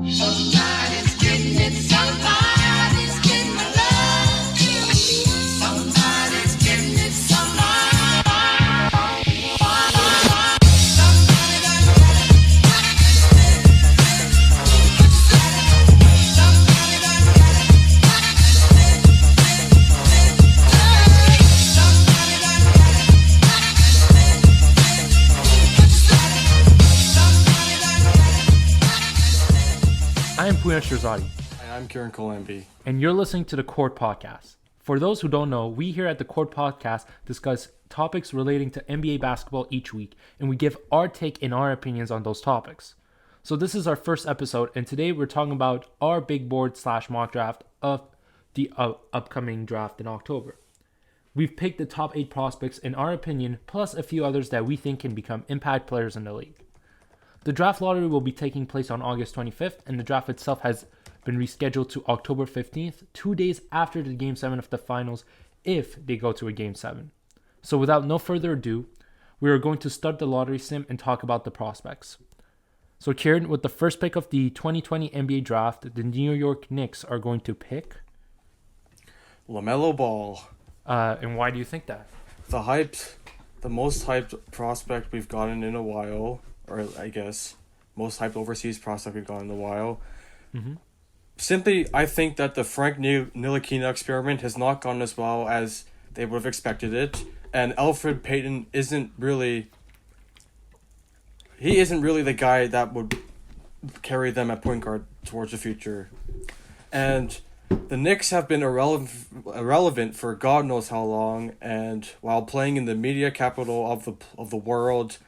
Somebody's getting it, somebody's getting my love. Somebody's getting it, somebody got it. Somebody got I am Pouyan Shirzadi, And I'm Kiran Kilambi. and you're listening to the Court Podcast. For those who don't know, we here at the Court Podcast discuss topics relating to NBA basketball each week, and we give our take and our opinions on those topics. So this is our first episode, and today we're talking about our big board / mock draft of the upcoming draft in October. We've picked the top 8 prospects in our opinion, plus a few others that we think can become impact players in the league. The draft lottery will be taking place on August 25th, and the draft itself has been rescheduled to October 15th, 2 days after the Game 7 of the finals, if they go to a Game 7. So without no further ado, we are going to start the lottery sim and talk about the prospects. So Kiran, with the first pick of the 2020 NBA draft, the New York Knicks are going to pick. LaMelo Ball. And why do you think that? The most hyped prospect we've gotten in a while, or I guess most hyped overseas prospect we've gotten in a while. Mm-hmm. Simply, I think that the Frank Ntilikina experiment has not gone as well as they would have expected it, and Elfrid Payton isn't really the guy that would carry them at point guard towards the future. And the Knicks have been irrelevant for God knows how long, and while playing in the media capital of the world,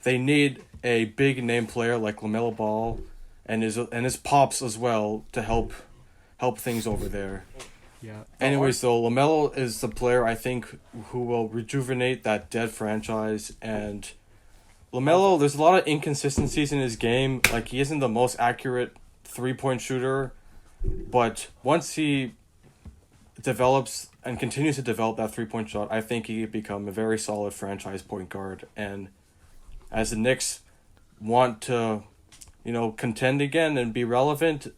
they need a big name player like LaMelo Ball and his pops as well to help things over there. Yeah. Anyways, though, LaMelo is the player I think who will rejuvenate that dead franchise. And LaMelo, there's a lot of inconsistencies in his game. Like, he isn't the most accurate 3-point shooter, but once he develops and continues to develop that 3-point shot, I think he could become a very solid franchise point guard. And as the Knicks want to, contend again and be relevant,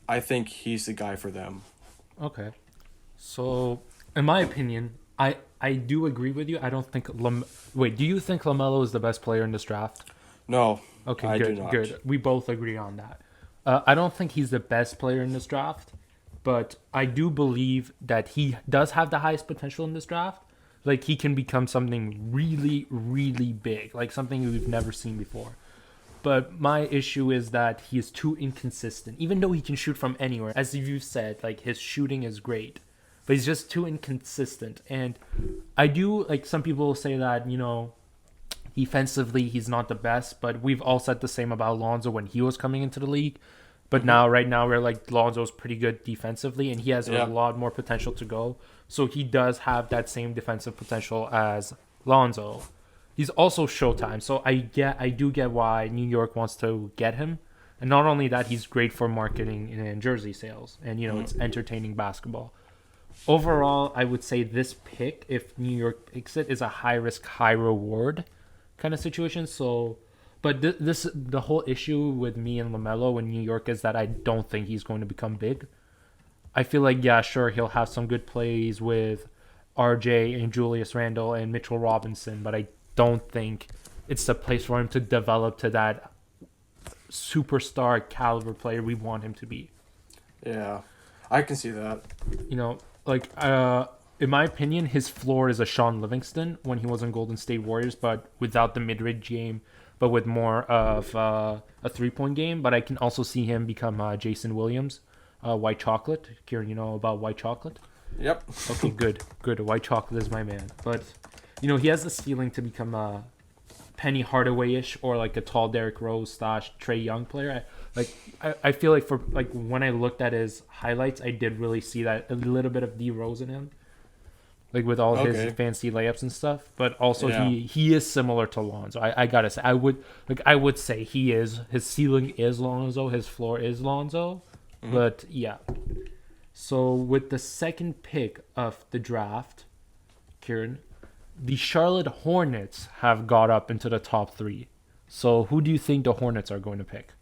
I think he's the guy for them. Okay. So, in my opinion, I do agree with you. I don't think Wait, do you think LaMelo is the best player in this draft? No, Okay, I good, do not. good. We both agree on that. I don't think he's the best player in this draft, but I do believe that he does have the highest potential in this draft. Like, he can become something really, really big, like something we've never seen before. But my issue is that he is too inconsistent. Even though he can shoot from anywhere, as you've said, like, his shooting is great, but he's just too inconsistent. And I do, like, some people will say that, defensively he's not the best, but we've all said the same about Lonzo when he was coming into the league. But right now we're like, Lonzo's pretty good defensively, and he has a lot more potential to go. So he does have that same defensive potential as Lonzo. He's also Showtime, so I do get why New York wants to get him. And not only that, he's great for marketing and jersey sales, and it's entertaining basketball. Overall, I would say this pick, if New York picks it, is a high risk, high reward kind of situation. So, but the whole issue with me and LaMelo in New York is that I don't think he's going to become big. I feel like, yeah, sure, he'll have some good plays with RJ and Julius Randle and Mitchell Robinson, but I don't think it's the place for him to develop to that superstar caliber player we want him to be. Yeah, I can see that. In my opinion, his floor is a Sean Livingston when he was in Golden State Warriors, but without the mid-range game, but with more of a 3-point game. But I can also see him become Jason Williams, White Chocolate. Kieran, you know about White Chocolate? Yep. Okay, good. White Chocolate is my man. But, he has this feeling to become a Penny Hardaway-ish or like a tall Derrick Rose / Trey Young player. I feel like when I looked at his highlights, I did really see that a little bit of D Rose in him. Like with all his fancy layups and stuff. But also he is similar to Lonzo. I gotta say, I would say his ceiling is Lonzo, his floor is Lonzo. Mm-hmm. But yeah. So with the second pick of the draft, Kiran, the Charlotte Hornets have got up into the top 3. So who do you think the Hornets are going to pick?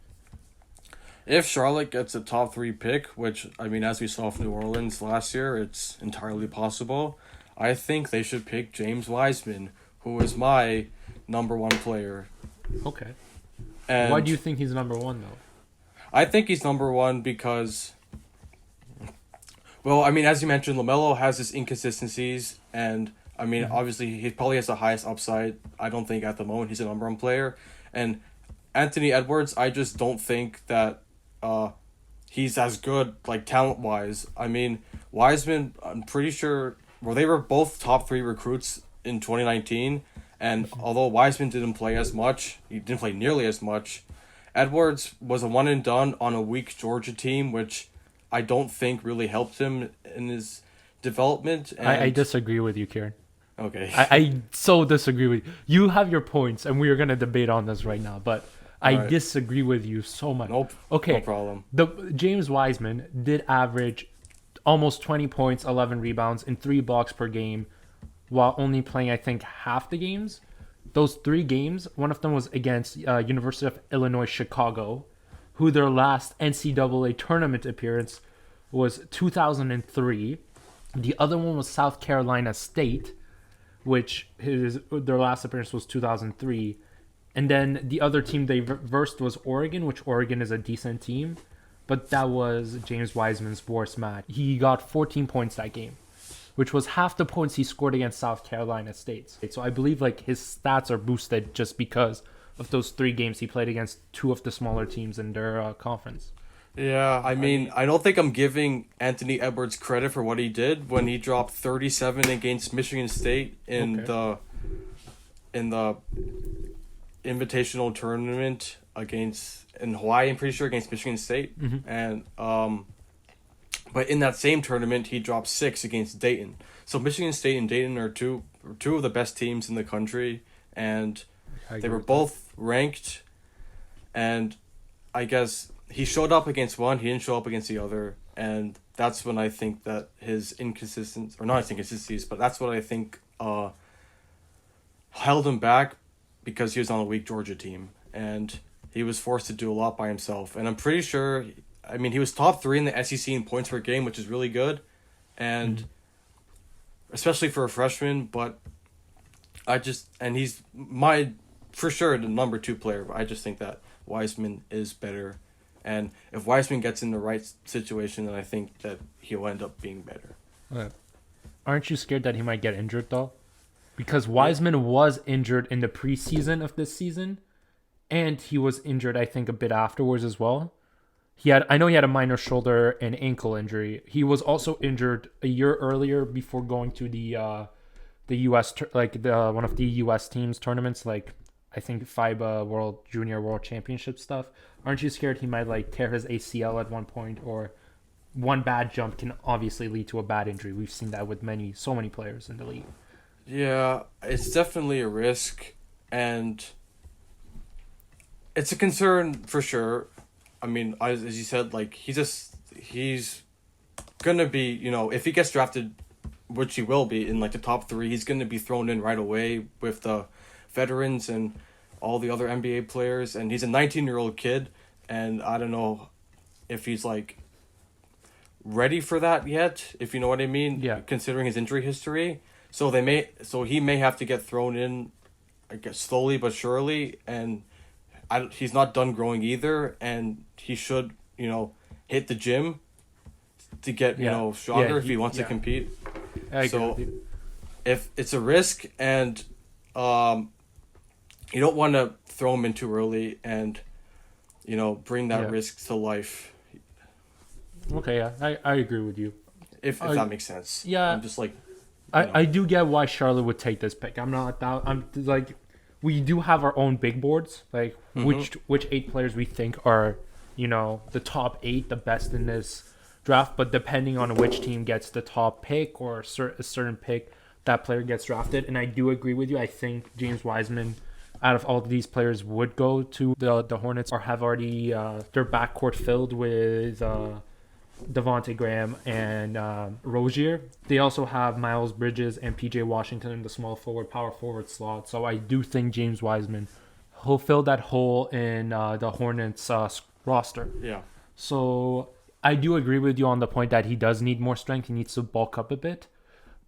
if Charlotte gets a top 3 pick, which, I mean, as we saw from New Orleans last year, it's entirely possible, I think they should pick James Wiseman, who is my number 1 player. Okay. And Why do you think he's number 1 though? I think he's number 1 because, well, I mean, as you mentioned, LaMelo has his inconsistencies, and I mean, obviously, he probably has the highest upside. I don't think at the moment he's a number 1 player. And Anthony Edwards, I just don't think that he's as good, like, talent-wise. I mean, Wiseman, I'm pretty sure, well, they were both top 3 recruits in 2019. And although Wiseman didn't play as much, he didn't play nearly as much, Edwards was a one and done on a weak Georgia team, which I don't think really helped him in his development. And I disagree with you, Kiran. Okay. I so disagree with you. You have your points, and we are going to debate on this right now, but I Alright. disagree with you so much. Nope. Okay. No problem. The James Wiseman did average almost 20 points, 11 rebounds, and 3 blocks per game, while only playing, I think, half the games. Those 3 games, one of them was against University of Illinois Chicago, who their last NCAA tournament appearance was 2003. The other one was South Carolina State, which their last appearance was 2003. And then the other team they versed was Oregon, which Oregon is a decent team. But that was James Wiseman's worst match. He got 14 points that game, which was half the points he scored against South Carolina State. So I believe like his stats are boosted just because of those 3 games he played against 2 of the smaller teams in their conference. Yeah, I mean, I don't think I'm giving Anthony Edwards credit for what he did when he dropped 37 against Michigan State in the invitational tournament in Hawaii, I'm pretty sure, against Michigan State. Mm-hmm. And but in that same tournament he dropped 6 against Dayton. So Michigan State and Dayton are two of the best teams in the country, and they were both ranked, and I guess he showed up against one, he didn't show up against the other, and that's when I think that his inconsistencies, or not his inconsistencies, but that's what I think held him back, because he was on a weak Georgia team, and he was forced to do a lot by himself. And I'm pretty sure, I mean, he was top 3 in the SEC in points per game, which is really good, and especially for a freshman, but he's for sure the number 2 player, but I just think that Wiseman is better. And if Wiseman gets in the right situation, then I think that he'll end up being better. Okay. Aren't you scared that he might get injured, though? Because Wiseman was injured in the preseason of this season, and he was injured, I think, a bit afterwards as well. I know he had a minor shoulder and ankle injury. He was also injured a year earlier before going to the U.S. One of the U.S. teams tournaments, like I think FIBA Junior World Championship stuff. Aren't you scared he might tear his ACL at one point, or one bad jump can obviously lead to a bad injury? We've seen that with so many players in the league. Yeah, it's definitely a risk, and it's a concern for sure. I mean, as you said, he's gonna be, if he gets drafted, which he will be, in the top 3, he's gonna be thrown in right away with the veterans and all the other NBA players, and he's a 19-year-old kid, and I don't know if he's ready for that yet, if you know what I mean. Yeah. Considering his injury history, so he may have to get thrown in, I guess, slowly but surely, and he's not done growing either, and he should hit the gym to get stronger if he wants to compete. So if it's a risk, and you don't want to throw him in too early and bring that risk to life. Okay, yeah, I agree with you. If that makes sense. Yeah. I'm just I do get why Charlotte would take this pick. We do have our own big boards, which 8 players we think are, the top 8, the best in this draft. But depending on which team gets the top pick or a certain pick, that player gets drafted. And I do agree with you. I think James Wiseman, out of all of these players, would go to the Hornets, or have already their backcourt filled with Devontae Graham and Rozier. They also have Miles Bridges and PJ Washington in the small forward, power forward slot. So I do think James Wiseman will fill that hole in the Hornets roster. Yeah. So I do agree with you on the point that he does need more strength. He needs to bulk up a bit.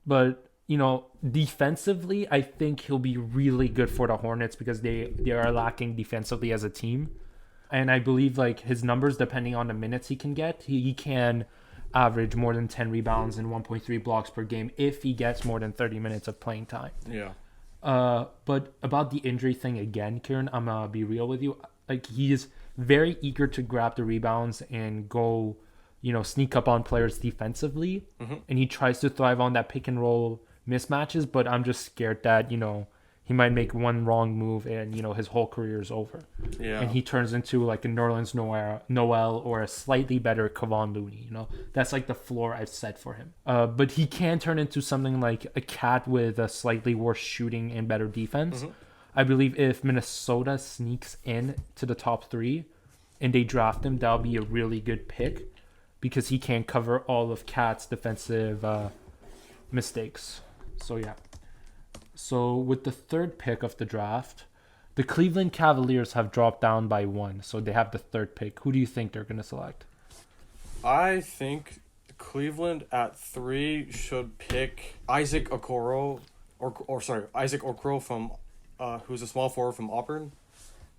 But, defensively, I think he'll be really good for the Hornets because they are lacking defensively as a team. And I believe like his numbers, depending on the minutes he can get, he can average more than 10 rebounds and 1.3 blocks per game if he gets more than 30 minutes of playing time. Yeah. But about the injury thing again, Kiran, I'm gonna be real with you. Like he is very eager to grab the rebounds and go, sneak up on players defensively, and he tries to thrive on that pick and roll mismatches. But I'm just scared that he might make one wrong move and his whole career is over. Yeah. And he turns into like a Nerlens Noel or a slightly better Kevon Looney. That's like the floor I've set for him. But he can turn into something like a cat with a slightly worse shooting and better defense. I believe if Minnesota sneaks in to the top 3 and they draft him, that'll be a really good pick because he can cover all of Cat's defensive mistakes. So yeah. So with the 3rd pick of the draft, the Cleveland Cavaliers have dropped down by 1, so they have the 3rd pick. Who do you think they're going to select? I think Cleveland at 3 should pick Isaac Okoro, Isaac Okoro from, who's a small forward from Auburn,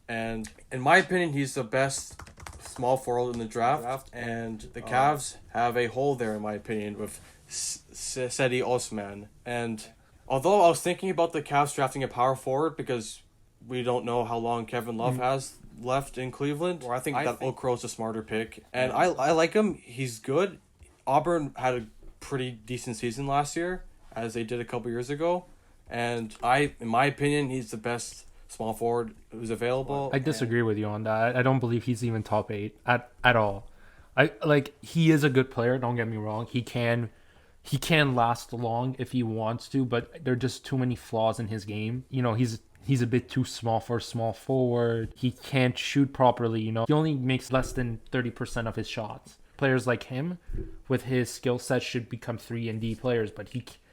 and in my opinion, he's the best small forward in the draft. And the Cavs have a hole there, in my opinion, with Sedi Osman. And although I was thinking about the Cavs drafting a power forward because we don't know how long Kevin Love has left in Cleveland, or I think Okoro's a smarter pick. And I like him. He's good. Auburn had a pretty decent season last year, as they did a couple years ago. And in my opinion, he's the best small forward who's available. I disagree with you on that. I don't believe he's even top 8 at all. He is a good player, don't get me wrong. He can last long if he wants to, but there are just too many flaws in his game. He's a bit too small for a small forward. He can't shoot properly, He only makes less than 30% of his shots. Players like him, with his skill set, should become 3-and-D players, but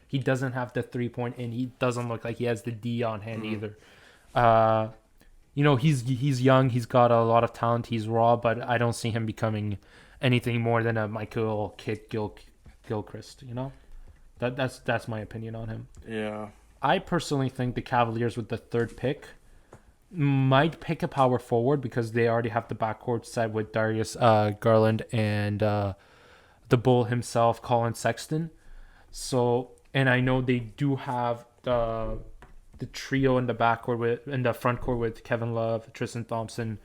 he doesn't have the 3-point, and he doesn't look like he has the D on hand either. He's young, he's got a lot of talent, he's raw, but I don't see him becoming anything more than a Michael Gilchrist, That's my opinion on him. Yeah. I personally think the Cavaliers with the 3rd pick might pick a power forward because they already have the backcourt set with Darius Garland and the Bull himself, Colin Sexton. So, and I know they do have the trio in the front court with Kevin Love, Tristan Thompson,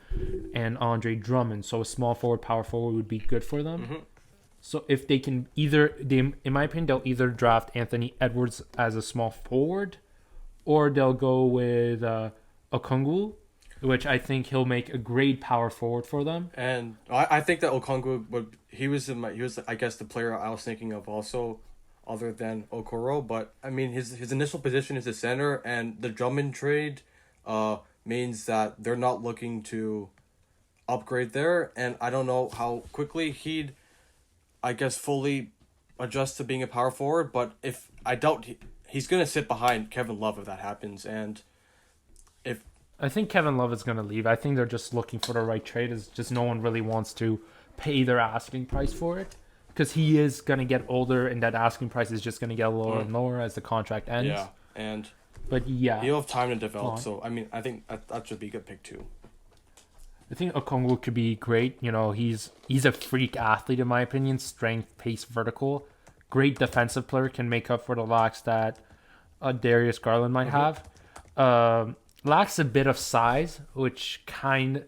and Andre Drummond. So a small forward, power forward would be good for them. So if they can in my opinion, they'll either draft Anthony Edwards as a small forward, or they'll go with Okongwu, which I think he'll make a great power forward for them. And I think that Okongwu he was I guess the player I was thinking of also, other than Okoro. But I mean his initial position is a center, and the Drummond trade means that they're not looking to upgrade there, and I don't know how quickly he'd, I guess, fully adjust to being a power forward, but if I doubt he's going to sit behind Kevin Love if that happens. And if I think Kevin Love is going to leave, I think they're just looking for the right trade. It's just no one really wants to pay their asking price for it because he is going to get older, and that asking price is just going to get lower and lower as the contract ends. Yeah, but he'll have time to develop. So I mean, I think that should be a good pick too. I think Okongwu could be great. He's a freak athlete in my opinion. Strength, pace, vertical. Great defensive player, can make up for the lacks that Darius Garland might have. Lacks a bit of size, which can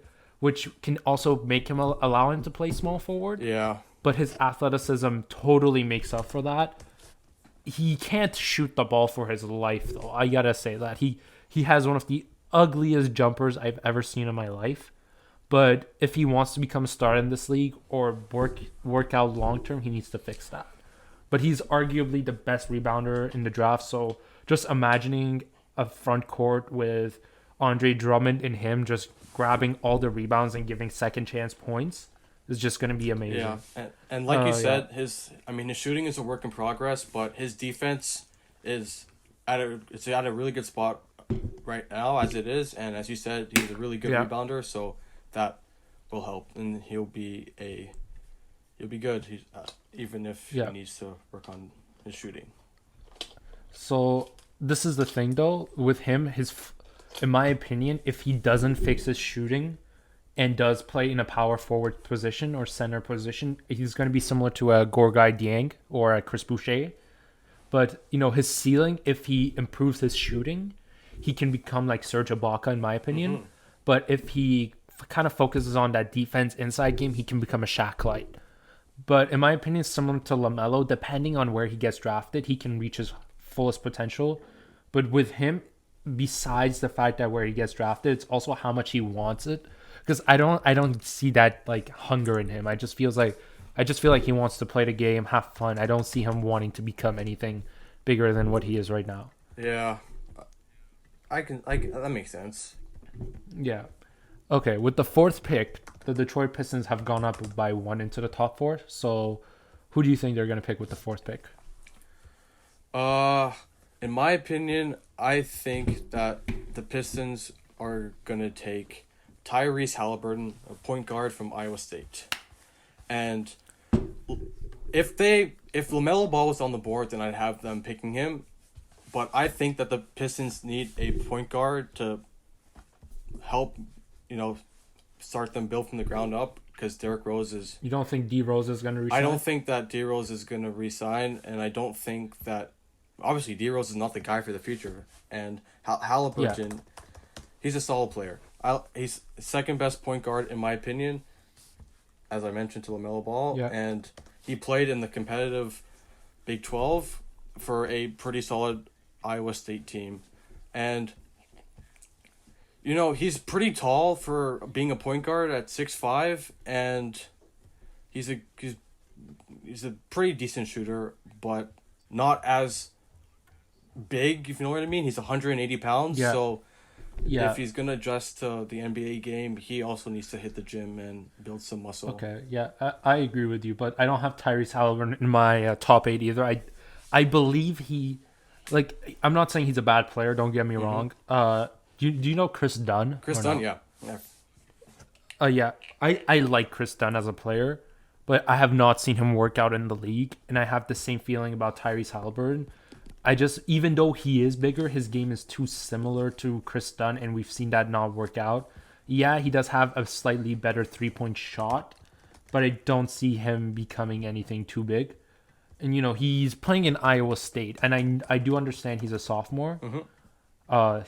also make him allow him to play small forward. Yeah. But his athleticism totally makes up for that. He can't shoot the ball for his life, though. I gotta say that he has one of the ugliest jumpers I've ever seen in my life. But if he wants to become a star in this league or work out long term, he needs to fix that. But he's arguably the best rebounder in the draft. So just imagining a front court with Andre Drummond and him just grabbing all the rebounds and giving second chance points is just going to be amazing. Yeah, and like you said, his shooting is a work in progress, but his defense is at a really good spot right now as it is. And as you said, he's a really good rebounder. So that will help, and he'll be good. Even if Yeah. he needs to work on his shooting. So this is the thing though with him. In my opinion, if he doesn't fix his shooting and does play in a power forward position or center position, he's going to be similar to a Gorgai Dieng or a Chris Boucher. But his ceiling, if he improves his shooting, he can become like Serge Ibaka, in my opinion. Mm-hmm. But if he kind of focuses on that defense inside game, he can become a Shaq Light. But in my opinion, similar to LaMelo, depending on where he gets drafted, he can reach his fullest potential. But with him, besides the fact that where he gets drafted, it's also how much he wants it. Because I don't see that like hunger in him. I just feel like he wants to play the game, have fun. I don't see him wanting to become anything bigger than what he is right now. Yeah, that makes sense. Yeah. Okay, with the fourth pick, the Detroit Pistons have gone up by 1 into the top 4. So, who do you think they're going to pick with the fourth pick? In my opinion, I think that the Pistons are gonna take Tyrese Halliburton, a point guard from Iowa State, and if LaMelo Ball was on the board, then I'd have them picking him. But I think that the Pistons need a point guard to help, start them build from the ground up, because Derrick Rose is... You don't think D Rose is going to resign? I don't think that D Rose is going to resign, and I don't think that... Obviously, D Rose is not the guy for the future, and Halliburton, he's a solid player. He's second best point guard, in my opinion, as I mentioned, to LaMelo Ball, and he played in the competitive Big 12 for a pretty solid Iowa State team. And... he's pretty tall for being a point guard at 6'5", and he's a pretty decent shooter, but not as big, if you know what I mean. He's 180 pounds, so if he's going to adjust to the NBA game, he also needs to hit the gym and build some muscle. Okay, yeah, I agree with you, but I don't have Tyrese Halliburton in my top 8 either. I believe I'm not saying he's a bad player, don't get me wrong. Do you know Chris Dunn? Chris Dunn, no? Yeah. I like Chris Dunn as a player, but I have not seen him work out in the league, and I have the same feeling about Tyrese Halliburton. Even though he is bigger, his game is too similar to Chris Dunn, and we've seen that not work out. Yeah, he does have a slightly better 3-point shot, but I don't see him becoming anything too big. And, he's playing in Iowa State, and I do understand he's a sophomore.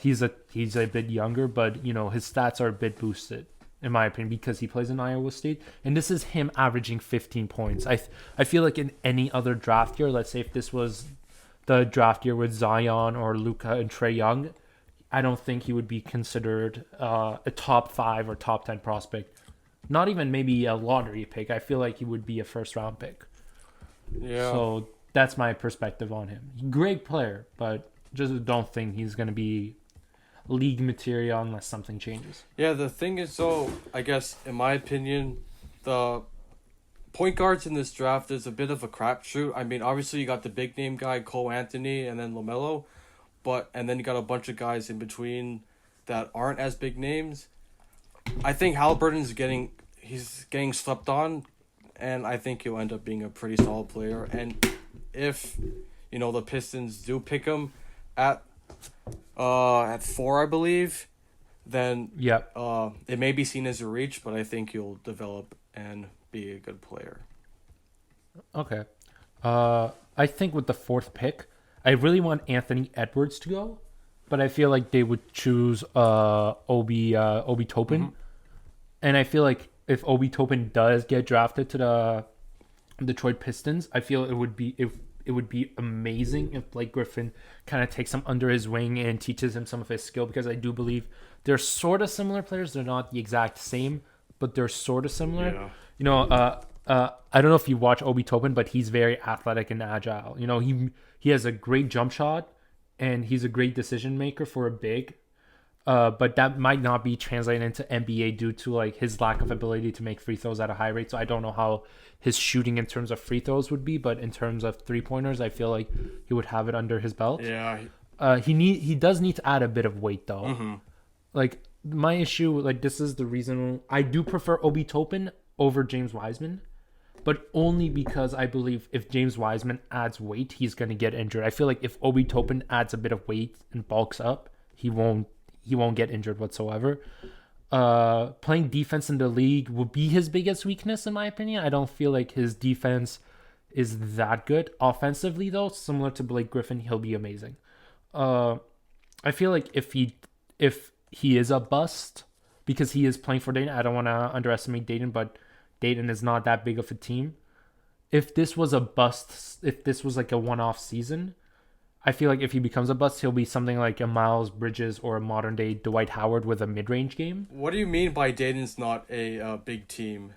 He's a bit younger, but his stats are a bit boosted, in my opinion, because he plays in Iowa State, and this is him averaging 15 points. I feel like in any other draft year, let's say if this was the draft year with Zion or Luka and Trae Young, I don't think he would be considered a top 5 or top 10 prospect. Not even maybe a lottery pick. I feel like he would be a first round pick. Yeah. So that's my perspective on him. Great player, but just don't think he's going to be league material unless something changes. Yeah, the thing is, though, I guess, in my opinion, the point guards in this draft is a bit of a crapshoot. I mean, obviously, you got the big name guy, Cole Anthony, and then LaMelo, and then you got a bunch of guys in between that aren't as big names. I think Halliburton's getting slept on, and I think he'll end up being a pretty solid player. And if, the Pistons do pick him at 4, I believe, then it may be seen as a reach, but I think he'll develop and be a good player. Okay. I think with the fourth pick, I really want Anthony Edwards to go, but I feel like they would choose Obi Toppin. And I feel like if Obi Toppin does get drafted to the Detroit Pistons, I feel it would be amazing if Blake Griffin kind of takes him under his wing and teaches him some of his skill, because I do believe they're sort of similar players. They're not the exact same, but they're sort of similar. Yeah. I don't know if you watch Obi Toppin, but he's very athletic and agile. He has a great jump shot, and he's a great decision maker for a big. But that might not be translated into NBA due to his lack of ability to make free throws at a high rate. So I don't know how his shooting in terms of free throws would be, but in terms of 3-pointers, I feel like he would have it under his belt. Yeah. He does need to add a bit of weight though. my issue, like this is the reason I do prefer Obi Toppin over James Wiseman, but only because I believe if James Wiseman adds weight, he's gonna get injured. I feel like if Obi Toppin adds a bit of weight and bulks up, he won't get injured whatsoever. Playing defense in the league will be his biggest weakness, in my opinion. I don't feel like his defense is that good. Offensively, though, similar to Blake Griffin, he'll be amazing. I feel like if he is a bust because he is playing for Dayton, I don't want to underestimate Dayton, but Dayton is not that big of a team. If this was a bust, if this was like a one-off season, I feel like if he becomes a bust, he'll be something like a Miles Bridges or a modern-day Dwight Howard with a mid-range game. What do you mean by Dayton's not a big team?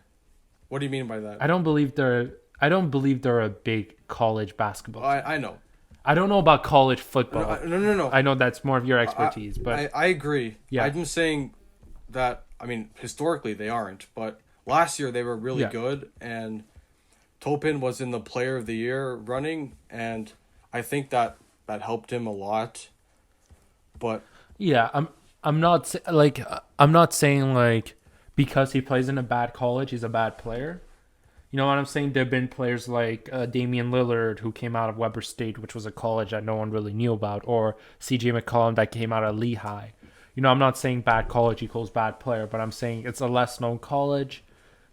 What do you mean by that? I don't believe they're a big college basketball team. I know. I don't know about college football. No. I know that's more of your expertise, but I agree. Yeah. I'm saying that, I mean, historically they aren't, but last year they were really good, and Topin was in the Player of the Year running, and I think that helped him a lot. But yeah, I'm not saying like because he plays in a bad college he's a bad player. You know what I'm saying? There have been players like Damian Lillard who came out of Weber State, which was a college that no one really knew about, or CJ McCollum that came out of Lehigh. You know, I'm not saying bad college equals bad player, but I'm saying it's a less known college.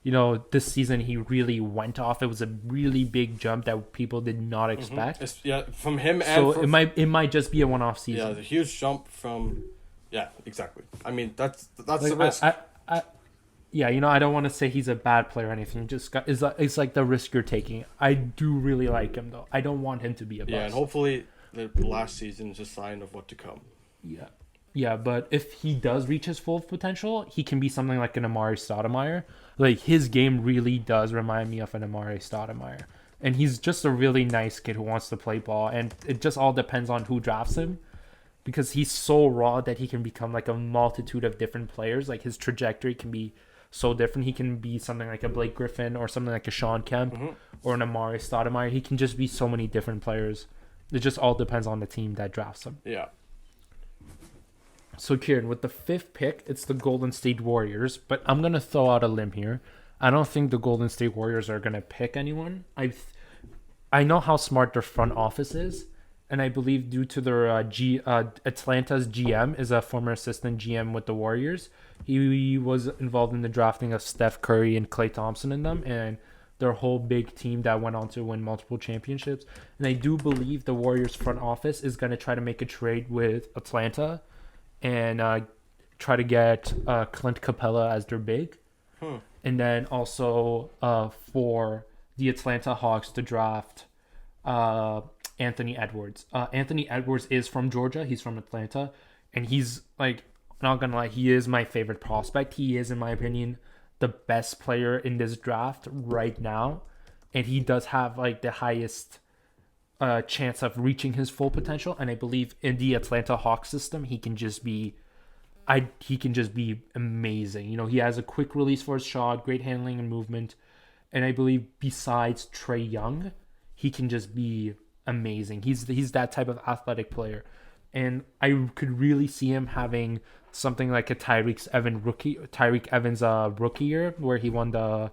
You know, this season he really went off. It was a really big jump that people did not expect. From him, so and it might just be a one-off season. Yeah, the huge jump from. Yeah, exactly. I mean, that's the risk. Yeah, you know, I don't want to say he's a bad player or anything. It's like the risk you're taking. I do really like him though. I don't want him to be a bust. Yeah, and hopefully the last season is a sign of what to come. Yeah, but if he does reach his full potential, he can be something like an Amari Stoudemire. Like, his game really does remind me of an Amari Stoudemire. And he's just a really nice kid who wants to play ball. And it just all depends on who drafts him. Because he's so raw that he can become like a multitude of different players. Like, his trajectory can be so different. He can be something like a Blake Griffin or something like a Sean Kemp or an Amari Stoudemire. He can just be so many different players. It just all depends on the team that drafts him. Yeah. So, Kiran, with the 5th pick, it's the Golden State Warriors. But I'm going to throw out a limb here. I don't think the Golden State Warriors are going to pick anyone. I know how smart their front office is. And I believe due to their Atlanta's GM is a former assistant GM with the Warriors. He was involved in the drafting of Steph Curry and Klay Thompson in them. And their whole big team that went on to win multiple championships. And I do believe the Warriors front office is going to try to make a trade with Atlanta and try to get Clint Capella as their big. And then also for the Atlanta Hawks to draft Anthony Edwards. Anthony Edwards is from Georgia. He's from Atlanta. And he's, like, not going to lie, he is my favorite prospect. He is, in my opinion, the best player in this draft right now. And he does have, like, the highest chance of reaching his full potential, and I believe in the Atlanta Hawks system he can just be amazing. You know, he has a quick release for his shot, great handling and movement, and I believe besides Trae Young, he can just be amazing. He's that type of athletic player, and I could really see him having something like a Tyreke Evans rookie year where he won the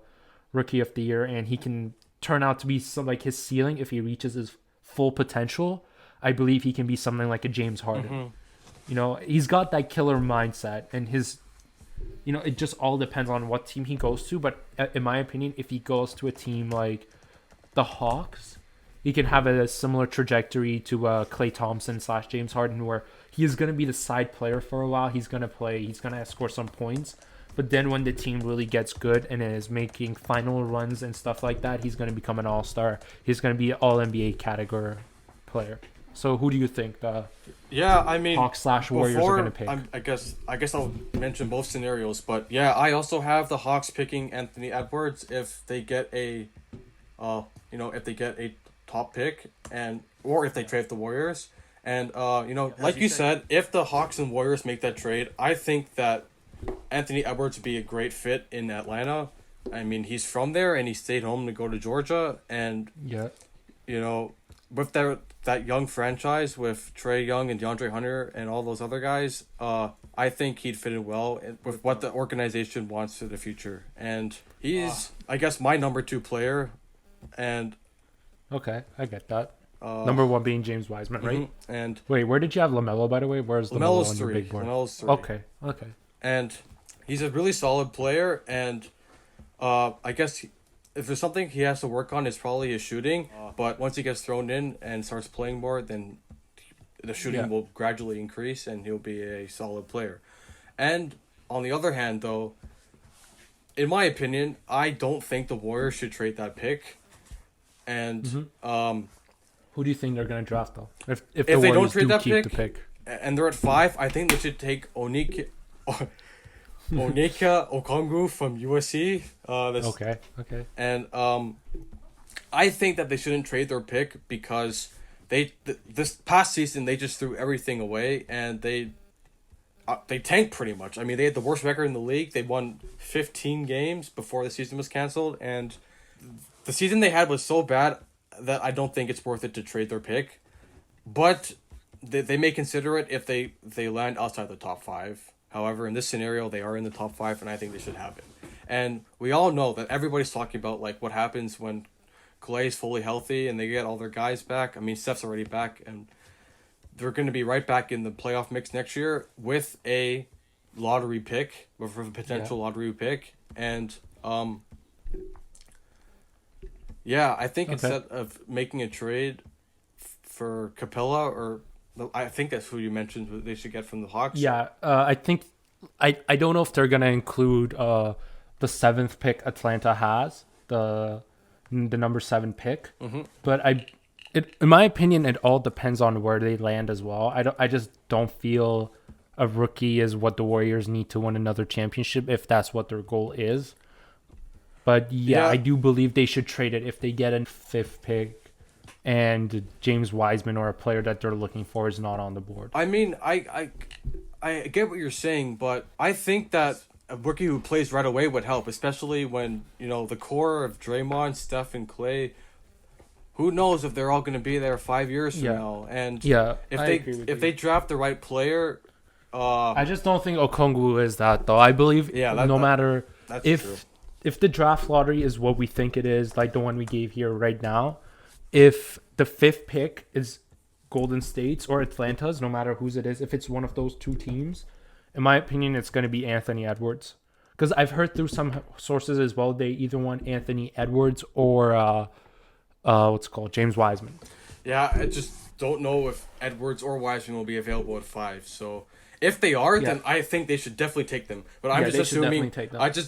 Rookie of the Year, and he can turn out to be some like his ceiling if he reaches his full potential. I believe he can be something like a James Harden. You know, he's got that killer mindset, and his, you know, it just all depends on what team he goes to. But in my opinion, if he goes to a team like the Hawks, he can have a similar trajectory to Klay Thompson / James Harden, where he is going to be the side player for a while. He's going to play. He's going to score some points. But then when the team really gets good and is making final runs and stuff like that, he's going to become an all-star. He's going to be an all-NBA category player. So who do you think the Hawks / Warriors are going to pick? I guess I'll mention both scenarios. But yeah, I also have the Hawks picking Anthony Edwards if they get a top pick, or if they trade the Warriors. And like you said, if the Hawks and Warriors make that trade, I think that Anthony Edwards would be a great fit in Atlanta. I mean, he's from there and he stayed home to go to Georgia, and with that young franchise with Trae Young and DeAndre Hunter and all those other guys, I think he'd fit in well with what the organization wants for the future. And he's, I guess, my number 2 player. And Okay, I get that. Number 1 being James Wiseman, right? Mm-hmm. And wait, where did you have LaMelo, by the way? Where's LaMelo LaMelo's on your 3. big board? LaMelo's 3. Okay. And he's a really solid player. And I guess if there's something he has to work on, it's probably his shooting. But once he gets thrown in and starts playing more, then the shooting will gradually increase and he'll be a solid player. And on the other hand, though, in my opinion, I don't think the Warriors should trade that pick. And Who do you think they're going to draft, though? If the they Warriors don't trade do that keep pick, the pick. and they're at 5, I think they should take Onyeka Okongwu from USC. Okay. And I think that they shouldn't trade their pick because this past season they just threw everything away and they tanked pretty much. I mean, they had the worst record in the league. They won 15 games before the season was canceled, and the season they had was so bad that I don't think it's worth it to trade their pick. But they may consider it if they land outside the top 5. However, in this scenario, they are in the top 5, and I think they should have it. And we all know that everybody's talking about like what happens when Clay is fully healthy and they get all their guys back. I mean, Steph's already back, and they're going to be right back in the playoff mix next year with a lottery pick, with a potential lottery pick. And I think instead of making a trade for Capella, or I think that's who you mentioned they should get from the Hawks. Yeah, I think I don't know if they're gonna include the 7th pick Atlanta has, the number 7 pick. But in my opinion, it all depends on where they land as well. I just don't feel a rookie is what the Warriors need to win another championship if that's what their goal is. But I do believe they should trade it if they get a 5th pick and James Wiseman or a player that they're looking for is not on the board. I mean, I get what you're saying, but I think that a rookie who plays right away would help, especially when, the core of Draymond, Steph, and Clay, who knows if they're all going to be there 5 years from now. And if they draft the right player... I just don't think Okongwu is that, though. I believe if the draft lottery is what we think it is, like the one we gave here right now, if the 5th pick is Golden State's or Atlanta's, no matter whose it is, if it's one of those 2 teams, in my opinion, it's going to be Anthony Edwards. Because I've heard through some sources as well, they either want Anthony Edwards or James Wiseman. Yeah, I just don't know if Edwards or Wiseman will be available at 5. So if they are, then I think they should definitely take them. But I'm just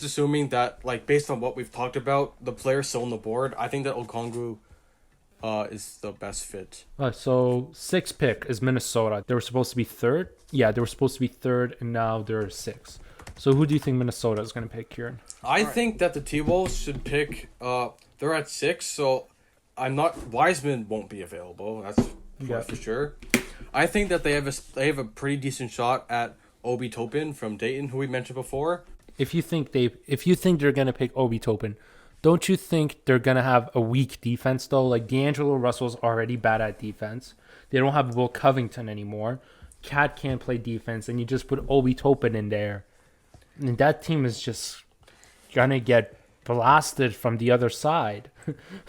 assuming that, like, based on what we've talked about, the players still on the board, I think that Okongwu is the best fit. So 6th pick is Minnesota. They were supposed to be 3rd. Yeah, they were supposed to be 3rd, and now they're 6th. So who do you think Minnesota is going to pick, Kiran? I think that the T-Wolves should pick... they're at 6, so Wiseman won't be available. That's for sure. I think that they have a pretty decent shot at Obi Toppin from Dayton, who we mentioned before. If you think they're going to pick Obi Toppin, don't you think they're going to have a weak defense, though? Like, D'Angelo Russell's already bad at defense. They don't have Will Covington anymore. Cat can't play defense, and you just put Obi Toppin in there. And that team is just going to get blasted from the other side.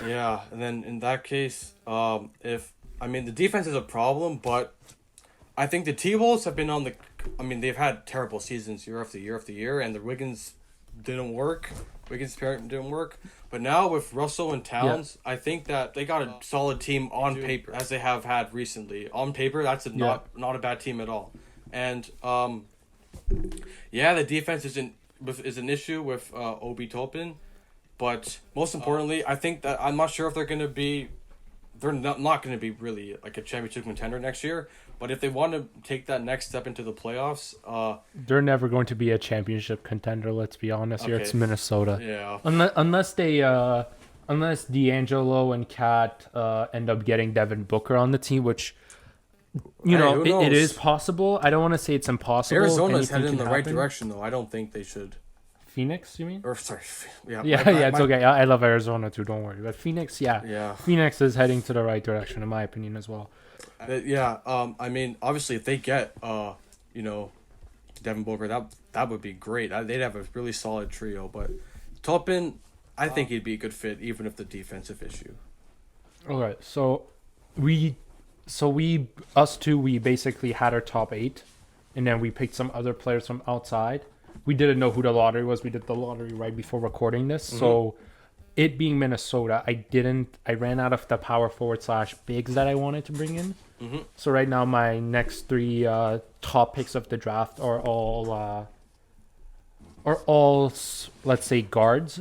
Yeah, and then in that case, the defense is a problem, but I think the T-Wolves have been they've had terrible seasons year after year after year, and the Wiggins parent didn't work. But now with Russell and Towns, I think that they got a solid team on paper, as they have had recently. On paper, that's not a bad team at all. And the defense is an issue with Obi Toppin, but most importantly, I think that I'm not sure if they're going to be. They're not going to be really like a championship contender next year. But if they want to take that next step into the playoffs... they're never going to be a championship contender, let's be honest. Here it's Minnesota. Yeah. Unless D'Angelo and Cat end up getting Devin Booker on the team, which, it is possible. I don't want to say it's impossible. Arizona's headed in the right direction, though. I don't think they should... Phoenix, you mean? Or sorry, yeah, Yeah, it's okay. I love Arizona too. Don't worry. But Phoenix, Yeah, Phoenix is heading to the right direction, in my opinion, as well. yeah. I mean, obviously, if they get Devin Booker, that would be great. They'd have a really solid trio. But Toppin, I think he'd be a good fit, even if the defensive issue. All right, so we us two, we basically had our top 8, and then we picked some other players from outside. We didn't know who the lottery was. We did the lottery right before recording this. So it being Minnesota, I ran out of the power forward / bigs that I wanted to bring in. So right now my next 3 top picks of the draft are all let's say guards.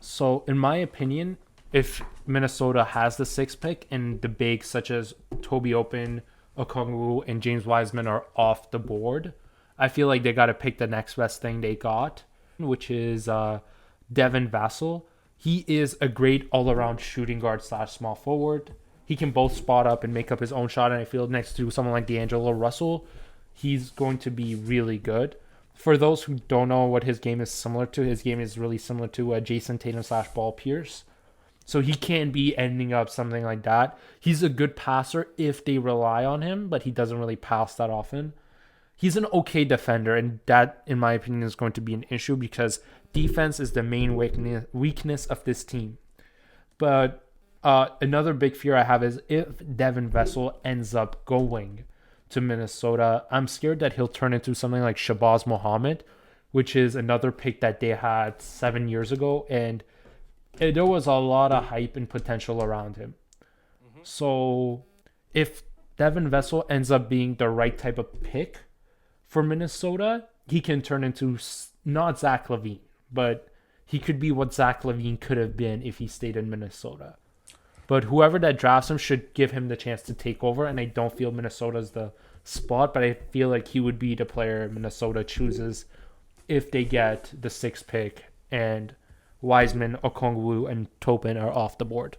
So in my opinion, if Minnesota has the 6th pick and the bigs such as Toby Open, Okongwu, and James Wiseman are off the board, I feel like they got to pick the next best thing they got, which is Devin Vassell. He is a great all-around shooting guard / small forward. He can both spot up and make up his own shot, and I feel next to someone like D'Angelo Russell, he's going to be really good. For those who don't know what his game is similar to, his game is really similar to Jason Tatum / Ball Pierce. So he can be ending up something like that. He's a good passer if they rely on him, but he doesn't really pass that often. He's an okay defender, and that, in my opinion, is going to be an issue because defense is the main weakness of this team. But another big fear I have is if Devin Vassell ends up going to Minnesota, I'm scared that he'll turn into something like Shabazz Muhammad, which is another pick that they had 7 years ago, and there was a lot of hype and potential around him. So if Devin Vassell ends up being the right type of pick for Minnesota, he can turn into not Zach LaVine, but he could be what Zach LaVine could have been if he stayed in Minnesota. But whoever that drafts him should give him the chance to take over, and I don't feel Minnesota's the spot, but I feel like he would be the player Minnesota chooses if they get the 6th pick and Wiseman, Okongwu, and Topin are off the board.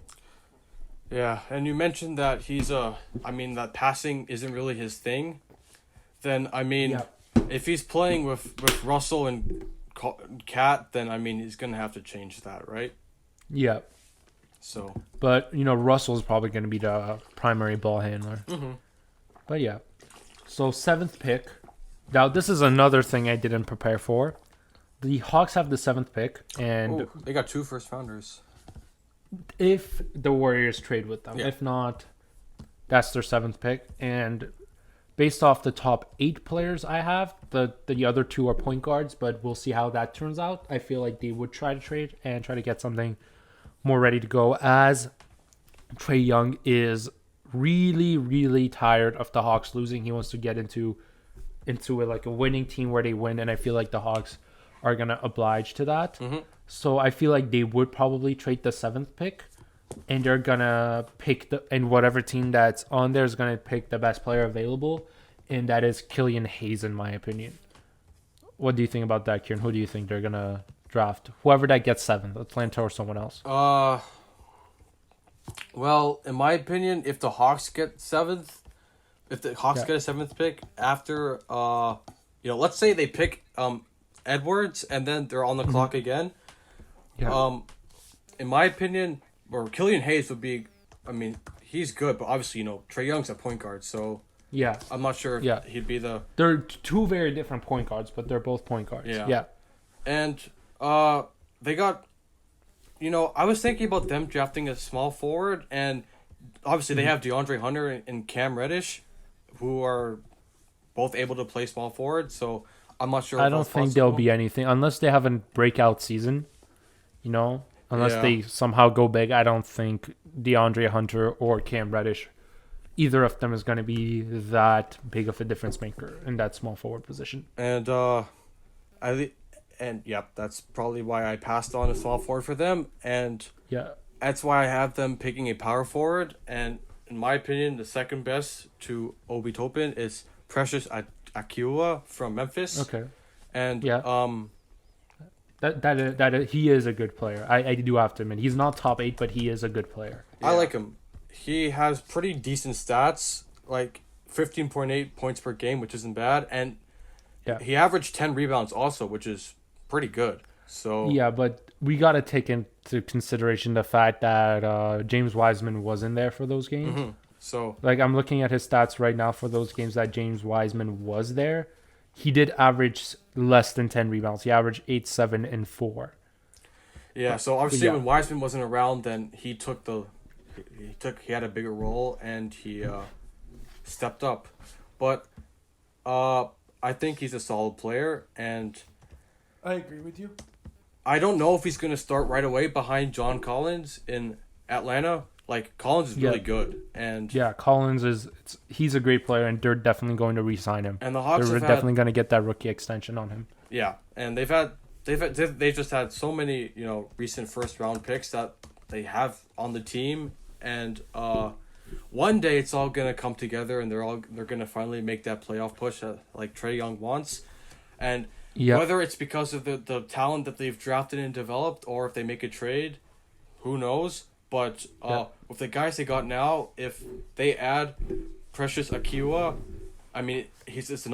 Yeah, and you mentioned that that passing isn't really his thing. Then, if he's playing with Russell and Cat, then, he's going to have to change that, right? Yeah. So. But, Russell's probably going to be the primary ball handler. But, yeah. So, 7th pick. Now, this is another thing I didn't prepare for. The Hawks have the 7th pick, and they got 2 first-rounders. If the Warriors trade with them. Yeah. If not, that's their 7th pick. And based off the top 8 players I have, the other 2 are point guards, but we'll see how that turns out. I feel like they would try to trade and try to get something more ready to go, as Trae Young is really, really tired of the Hawks losing. He wants to get into a winning team where they win, and I feel like the Hawks are going to oblige to that. So I feel like they would probably trade the 7th pick, and they're going to pick and whatever team that's on there is going to pick the best player available, and that is Killian Hayes, in my opinion. What do you think about that, Kiran? Who do you think they're going to draft? Whoever that gets 7th, Atlanta or someone else. Well, in my opinion, if the Hawks get 7th, get a 7th pick after, let's say they pick Edwards and then they're on the clock again. Yeah. In my opinion, or Killian Hayes would be, he's good, but obviously, Trae Young's a point guard, so yeah, I'm not sure if he'd be the... They're 2 very different point guards, but they're both point guards. Yeah. And they got, I was thinking about them drafting a small forward, and obviously they have DeAndre Hunter and Cam Reddish, who are both able to play small forward, so I'm not sure. I don't think there'll be anything unless they have a breakout season. Unless they somehow go big. I don't think DeAndre Hunter or Cam Reddish, either of them is going to be that big of a difference maker in that small forward position. And that's probably why I passed on a small forward for them. And that's why I have them picking a power forward. And in my opinion, the second best to Obi Toppin is Precious Achiuwa from Memphis. Okay. And that he is a good player. I do have to admit, he's not top 8, but he is a good player. I like him. He has pretty decent stats, like 15.8 points per game, which isn't bad, and he averaged 10 rebounds also, which is pretty good. So Yeah, but we got to take into consideration the fact that James Wiseman wasn't there for those games. so Like, I'm looking at his stats right now for those games that James Wiseman was there. He did average less than 10 rebounds. He averaged 8, 7, and 4. yeah, so obviously Yeah. when Wiseman wasn't around, then he had a bigger role and he stepped up. But I think he's a solid player, and I agree with you. I don't know if he's going to start right away behind John Collins in Atlanta. Like, Collins is really good, and Yeah, he's a great player, and they're definitely going to re-sign him. the Hawks They're have definitely going to get that rookie extension on him. yeah, and they've just had so many recent first round picks that they have on the team, and one day it's all gonna come together, and they're gonna finally make that playoff push that like Trae Young wants, and whether it's because of the talent that they've drafted and developed, or if they make a trade, who knows? But with the guys they got now, if they add Precious Achiuwa, I mean it's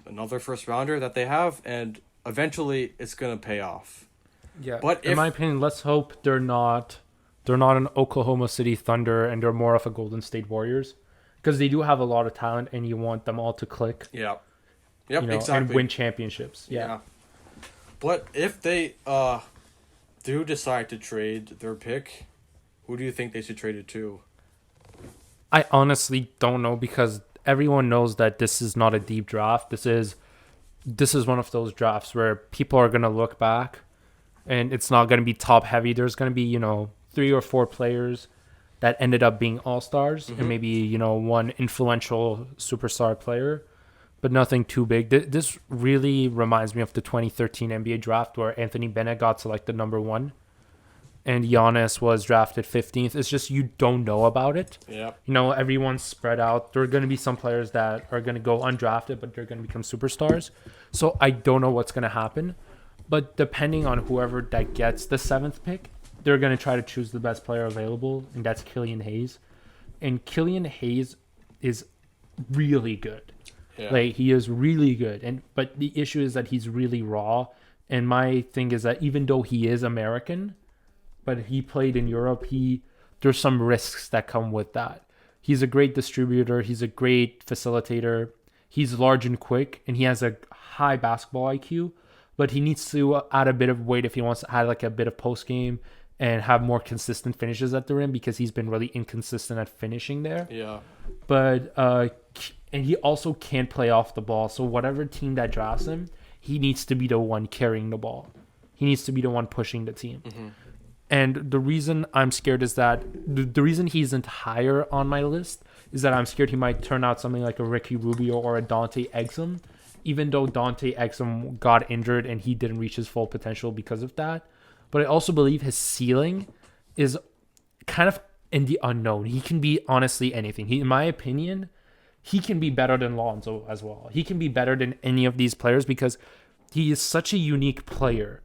another first rounder that they have, and eventually it's gonna pay off. Yeah, but in my opinion, let's hope they're not an Oklahoma City Thunder and they're more of a Golden State Warriors, because they do have a lot of talent and you want them all to click. Yeah. Yep, exactly. And win championships. Yeah. But if they do decide to trade their pick, who do you think they should trade it to? I honestly don't know, because everyone knows that this is not a deep draft. This is one of those drafts where people are going to look back and it's not going to be top heavy. There's going to be, 3 or 4 players that ended up being all-stars and maybe, one influential superstar player, but nothing too big. This really reminds me of the 2013 NBA draft where Anthony Bennett got selected number 1 and Giannis was drafted 15th. It's just you don't know about it. Yeah. Everyone's spread out. There are going to be some players that are going to go undrafted, but they're going to become superstars. So I don't know what's going to happen. But depending on whoever that gets the 7th pick, they're going to try to choose the best player available, and that's Killian Hayes. And Killian Hayes is really good. Yeah. Like, he is really good. But the issue is that he's really raw. And my thing is that even though he is American, but he played in Europe, there's some risks that come with that. He's a great distributor. He's a great facilitator. He's large and quick, and he has a high basketball IQ. But he needs to add a bit of weight if he wants to add like a bit of post game and have more consistent finishes at the rim, because he's been really inconsistent at finishing there. Yeah. But and he also can't play off the ball. So whatever team that drafts him, he needs to be the one carrying the ball. He needs to be the one pushing the team. Mm-hmm. And the reason I'm scared is that the reason he isn't higher on my list is that I'm scared he might turn out something like a Ricky Rubio or a Dante Exum, even though Dante Exum got injured and he didn't reach his full potential because of that. But I also believe his ceiling is kind of in the unknown. He can be honestly anything. In my opinion, he can be better than Lonzo as well. He can be better than any of these players because he is such a unique player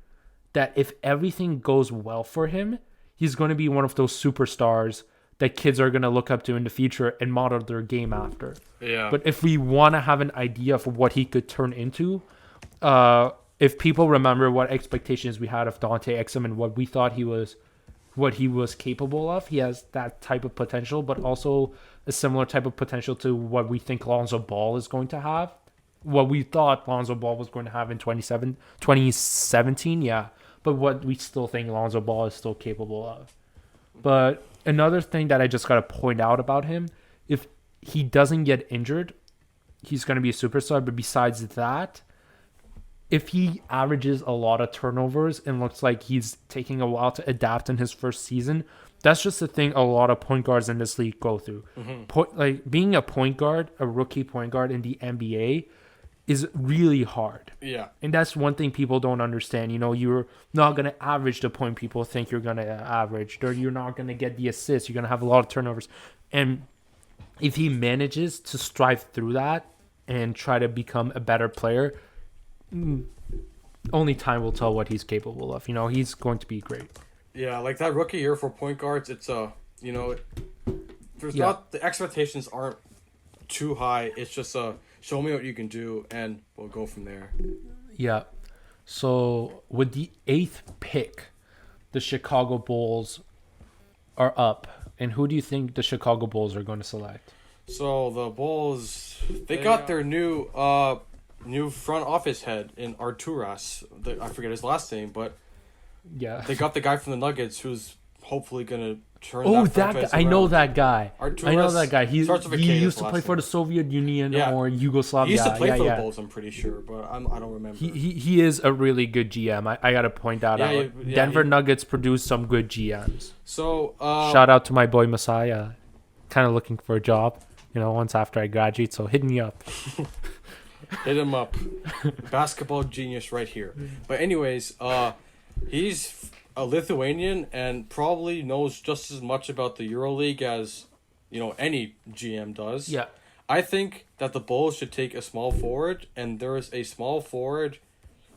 that if everything goes well for him, he's going to be one of those superstars that kids are going to look up to in the future and model their game after. Yeah. But if we want to have an idea of what he could turn into, if people remember what expectations we had of Dante Exum and what we thought he was capable of, he has that type of potential, but also a similar type of potential to what we think Lonzo Ball is going to have. What we thought Lonzo Ball was going to have in 2017, yeah. But what we still think Lonzo Ball is still capable of. But another thing that I just got to point out about him, if he doesn't get injured, he's going to be a superstar. But besides that, if he averages a lot of turnovers and looks like he's taking a while to adapt in his first season, that's just the thing a lot of point guards in this league go through. Like being a point guard, a rookie point guard in the NBA is really hard. Yeah. And that's one thing people don't understand. You're not going to average the point people think you're going to average. Or you're not going to get the assists. You're going to have a lot of turnovers. And if he manages to strive through that and try to become a better player, only time will tell what he's capable of. He's going to be great. Yeah, like that rookie year for point guards, it's there's not, the expectations aren't too high. It's just show me what you can do and we'll go from there. Yeah. So with the 8th pick, the Chicago Bulls are up. And who do you think the Chicago Bulls are going to select? So the Bulls, they got their new front office head in Arturas. I forget his last name, but Yeah. they got the guy from the Nuggets who's hopefully gonna turn. Oh, that that franchise guy. I know around. that guy. Arturas I know that guy. He starts with a K, his used to last play for name. the Soviet Union Yeah. or Yugoslavia. He used to play for the yeah. Bulls, I'm pretty sure, but I don't remember. He is a really good GM. I got to point that Yeah, out. yeah, Denver Nuggets produce some good GMs. So Shout out to my boy Messiah. Kind of looking for a job, once after I graduate. So hit me up. hit him up, basketball genius right here. But anyways, he's a Lithuanian and probably knows just as much about the EuroLeague as any GM does. Yeah. I think that the Bulls should take a small forward, and there is a small forward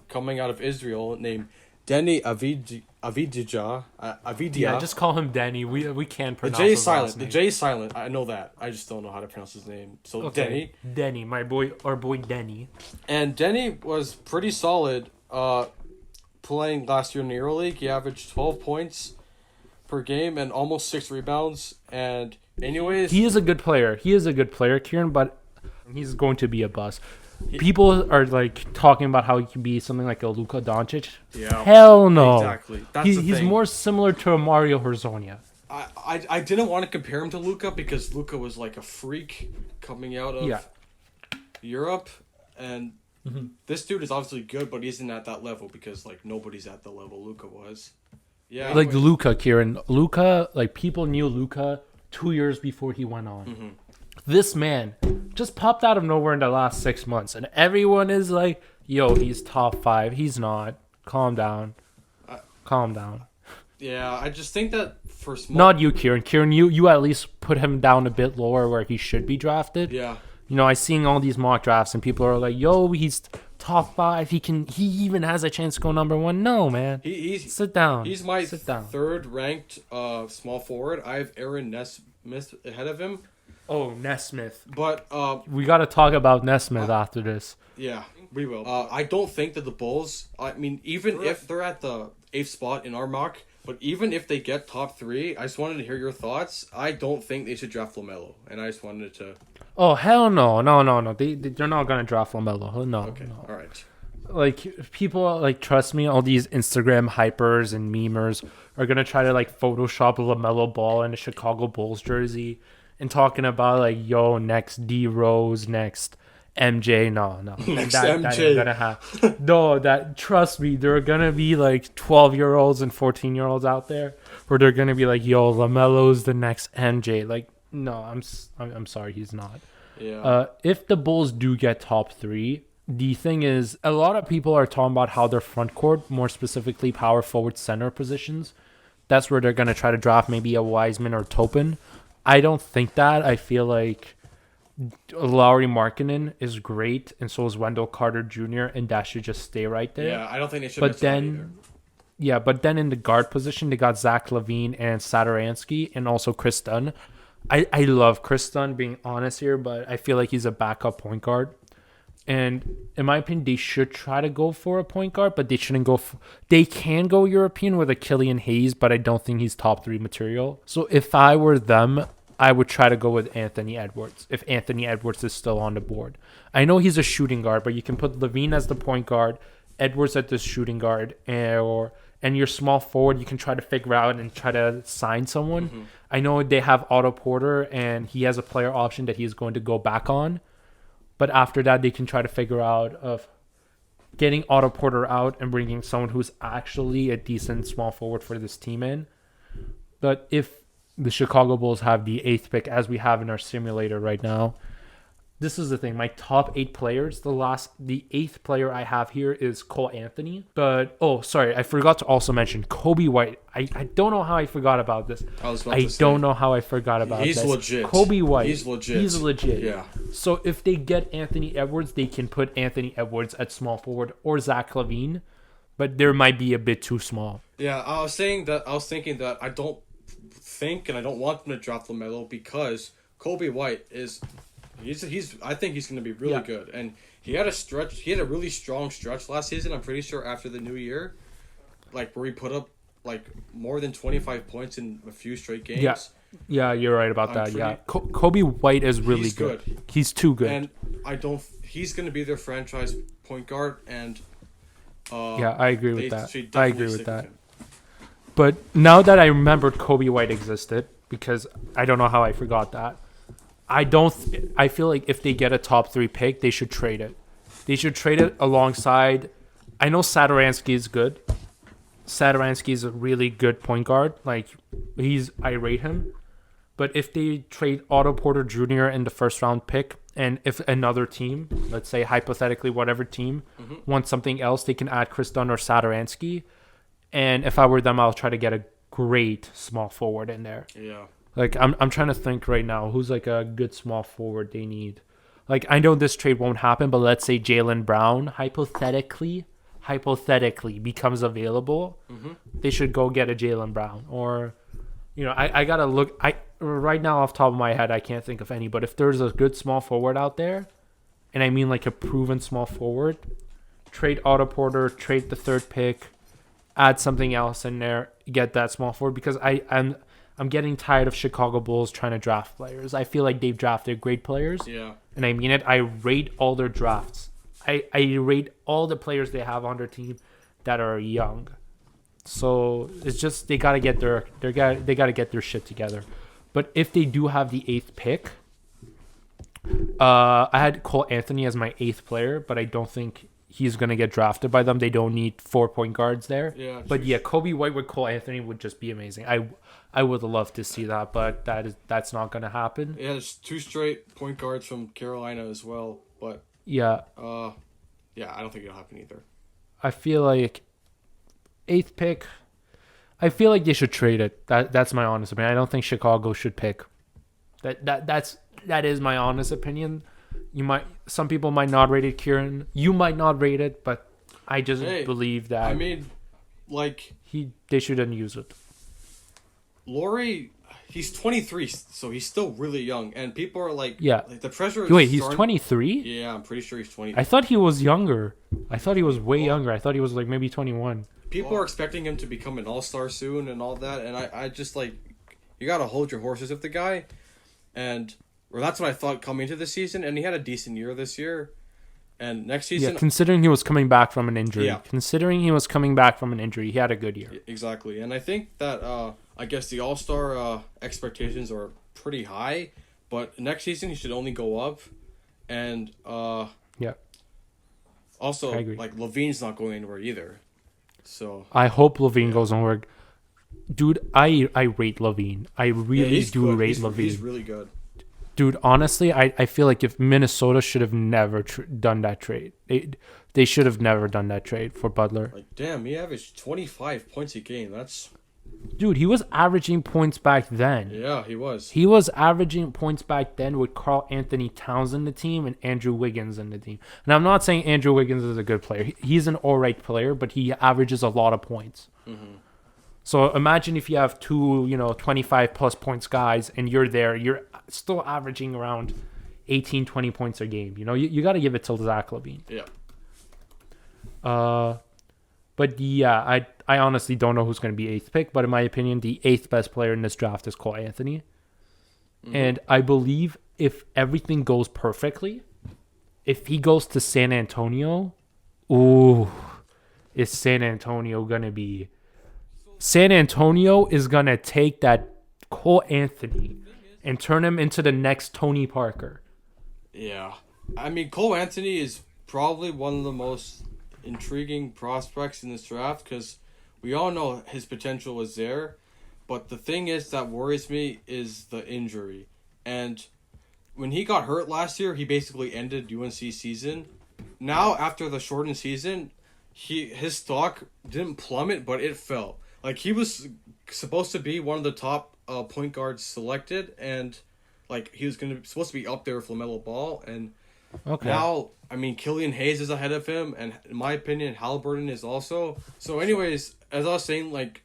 coming out of Israel named Denny Avidia. Yeah, just call him Denny. We can't The pronounce J is his silent. last The name. J is silent. I know that. I just don't know how to pronounce his name. So Okay. Denny, my boy, our boy Denny. And Denny was pretty solid playing last year in the EuroLeague. He averaged 12 points per game and almost 6 rebounds. And anyways, He is a good player. Kiran, but he's going to be a bust. People are talking about how he can be something like a Luka Doncic. Yeah. Hell no. Exactly. That's the He's thing. more similar to a Mario Hezonja. I didn't want to compare him to Luka because Luka was like a freak coming out of Europe, and this dude is obviously good, but he isn't at that level because nobody's at the level Luka was. Yeah, Like Luka, Kiran. Luka, people knew Luka 2 years before he went on. Mm-hmm. This man just popped out of nowhere in the last 6 months, and everyone is like, yo, he's top 5. He's not. Calm down. Calm down. Yeah, I just think that for small. Not you, Kiran. Kiran, you at least put him down a bit lower where he should be drafted. Yeah. I seen all these mock drafts, and people are like, yo, he's top 5. He even has a chance to go number 1. No, man. He's Sit down. He's my Sit down. third ranked small forward. I have Aaron Nesmith ahead of him, Oh, Nesmith. but We got to talk about Nesmith after this. yeah, we will. I don't think that the Bulls. I mean, even if they're at the 8th spot in our mock, but even if they get top 3, I just wanted to hear your thoughts. I don't think they should draft LaMelo, and I just wanted to. Oh, hell no. No. They're not going to draft LaMelo. No. Okay, no. all right. People, trust me, all these Instagram hypers and memers are going to try to, Photoshop LaMelo Ball in a Chicago Bulls jersey and talking about, yo, next D Rose, next MJ. No. Next that MJ. ain't going to happen. No, trust me, there are going to be, 12-year-olds and 14-year-olds out there where they're going to be like, yo, LaMelo's the next MJ. No, I'm sorry, he's not. Yeah. If the Bulls do get top 3, the thing is, a lot of people are talking about how their front court, more specifically power forward center positions, that's where they're going to try to draft maybe a Wiseman or Topin. I don't think that. I feel like Lauri Markkanen is great, and so is Wendell Carter Jr., and that should just stay right there. Yeah, I don't think they should. But miss that either. then, but then in the guard position, they got Zach LaVine and Satoransky, and also Chris Dunn. I love Chris Dunn, being honest here, but I feel like he's a backup point guard. And in my opinion, they should try to go for a point guard, but they shouldn't go. They can go European with a Killian Hayes, but I don't think he's top 3 material. So if I were them, I would try to go with Anthony Edwards, if Anthony Edwards is still on the board. I know he's a shooting guard, but you can put LaVine as the point guard, Edwards at the shooting guard, and your small forward, you can try to figure out and try to sign someone. Mm-hmm. I know they have Otto Porter, and he has a player option that he's going to go back on. But after that, they can try to figure out of getting Otto Porter out and bringing someone who's actually a decent small forward for this team in. But if the Chicago Bulls have the 8th pick, as we have in our simulator right now, this is the thing. My top 8 players, the 8th player I have here is Cole Anthony. But, I forgot to also mention Kobe White. I don't know how I forgot about this. I don't know how I forgot about this. He's legit. Kobe White. He's legit. He's legit. Yeah. So if they get Anthony Edwards, they can put Anthony Edwards at small forward or Zach LaVine. But there might be a bit too small. Yeah, I was thinking that I don't think and I don't want them to draft LaMelo because Kobe White is I think he's going to be really good. And he had a really strong stretch last season. I'm pretty sure after the new year, like where he put up like more than 25 points in a few straight games. Yeah, you're right about that. Kobe White is really good. He's too good. And he's going to be their franchise point guard. And I agree with that. But now that I remembered Kobe White existed, because I don't know how I forgot that, I feel like if they get a top 3 pick, they should trade it. They should trade it alongside. I know Satoransky is good. Satoransky is a really good point guard. Like I rate him. But if they trade Otto Porter Jr. in the first round pick, and if another team, let's say hypothetically whatever team, wants something else, they can add Chris Dunn or Satoransky. And if I were them, I'll try to get a great small forward in there. Yeah. Like I'm trying to think right now who's like a good small forward they need. Like I know this trade won't happen, but let's say Jaylen Brown hypothetically becomes available. They should go get a Jaylen Brown. Or I gotta look. Right now off the top of my head I can't think of any. But if there's a good small forward out there, and I mean like a proven small forward, trade Otto Porter, trade the 3rd pick, add something else in there, get that small forward, because I'm getting tired of Chicago Bulls trying to draft players. I feel like they've drafted great players. Yeah. And I mean it. I rate all their drafts. I rate all the players they have on their team that are young. So it's just they gotta get they gotta get their shit together. But if they do have the 8th pick, I had Cole Anthony as my 8th player, but I don't think he's gonna get drafted by them. They don't need 4 point guards there. Yeah. But yeah, Kobe White with Cole Anthony would just be amazing. I would love to see that, but that's not gonna happen. Yeah, there's 2 straight point guards from Carolina as well, but yeah, I don't think it'll happen either. I feel like 8th pick. I feel like they should trade it. That's my honest opinion. I don't think Chicago should pick. That is my honest opinion. Some people might not rate it, Kiran. You might not rate it, but I just believe that. I mean, like they shouldn't use it. Laurie, he's 23, so he's still really young, and people are like, like the pressure. Wait, he's 23? Yeah, I'm pretty sure he's 23. I thought he was younger. I thought he was way younger. I thought he was like maybe 21. People are expecting him to become an all-star soon and all that, and I just like, you gotta hold your horses with the guy, that's what I thought coming into the season, and he had a decent year this year, and next season. Yeah, considering he was coming back from an injury. Yeah. Considering he was coming back from an injury, he had a good year. Exactly, and I think that I guess the all-star expectations are pretty high, but next season he should only go up, and also like Levine's not going anywhere either. So I hope Levine goes onward. Dude, I rate Levine. I really do rate Levine. He's really good. Dude, honestly, I feel like if Minnesota should have never done that trade. They should have never done that trade for Butler. Like, damn, he averaged 25 points a game. Dude, he was averaging points back then. Yeah, he was. He was averaging points back then with Karl Anthony Towns in the team and Andrew Wiggins in the team. And I'm not saying Andrew Wiggins is a good player. He's an all right player, but he averages a lot of points. Mm-hmm. So imagine if you have 2, 25-plus points guys, and you're still averaging around 18, 20 points a game. You got to give it to Zach LaVine. Yeah. But yeah, I honestly don't know who's going to be 8th pick, but in my opinion, the 8th best player in this draft is Cole Anthony. Mm-hmm. And I believe if everything goes perfectly, if he goes to San Antonio, is San Antonio going to be... San Antonio is going to take that Cole Anthony and turn him into the next Tony Parker. Yeah. I mean, Cole Anthony is probably one of the most intriguing prospects in this draft because we all know his potential is there. But the thing that worries me is the injury. And when he got hurt last year, he basically ended UNC season. Now, after the shortened season, his stock didn't plummet, but it fell. Like, he was supposed to be one of the top point guards selected, and like he was supposed to be up there with LaMelo Ball, and now, I mean, Killian Hayes is ahead of him, and in my opinion, Halliburton is also. So anyways, as I was saying, like,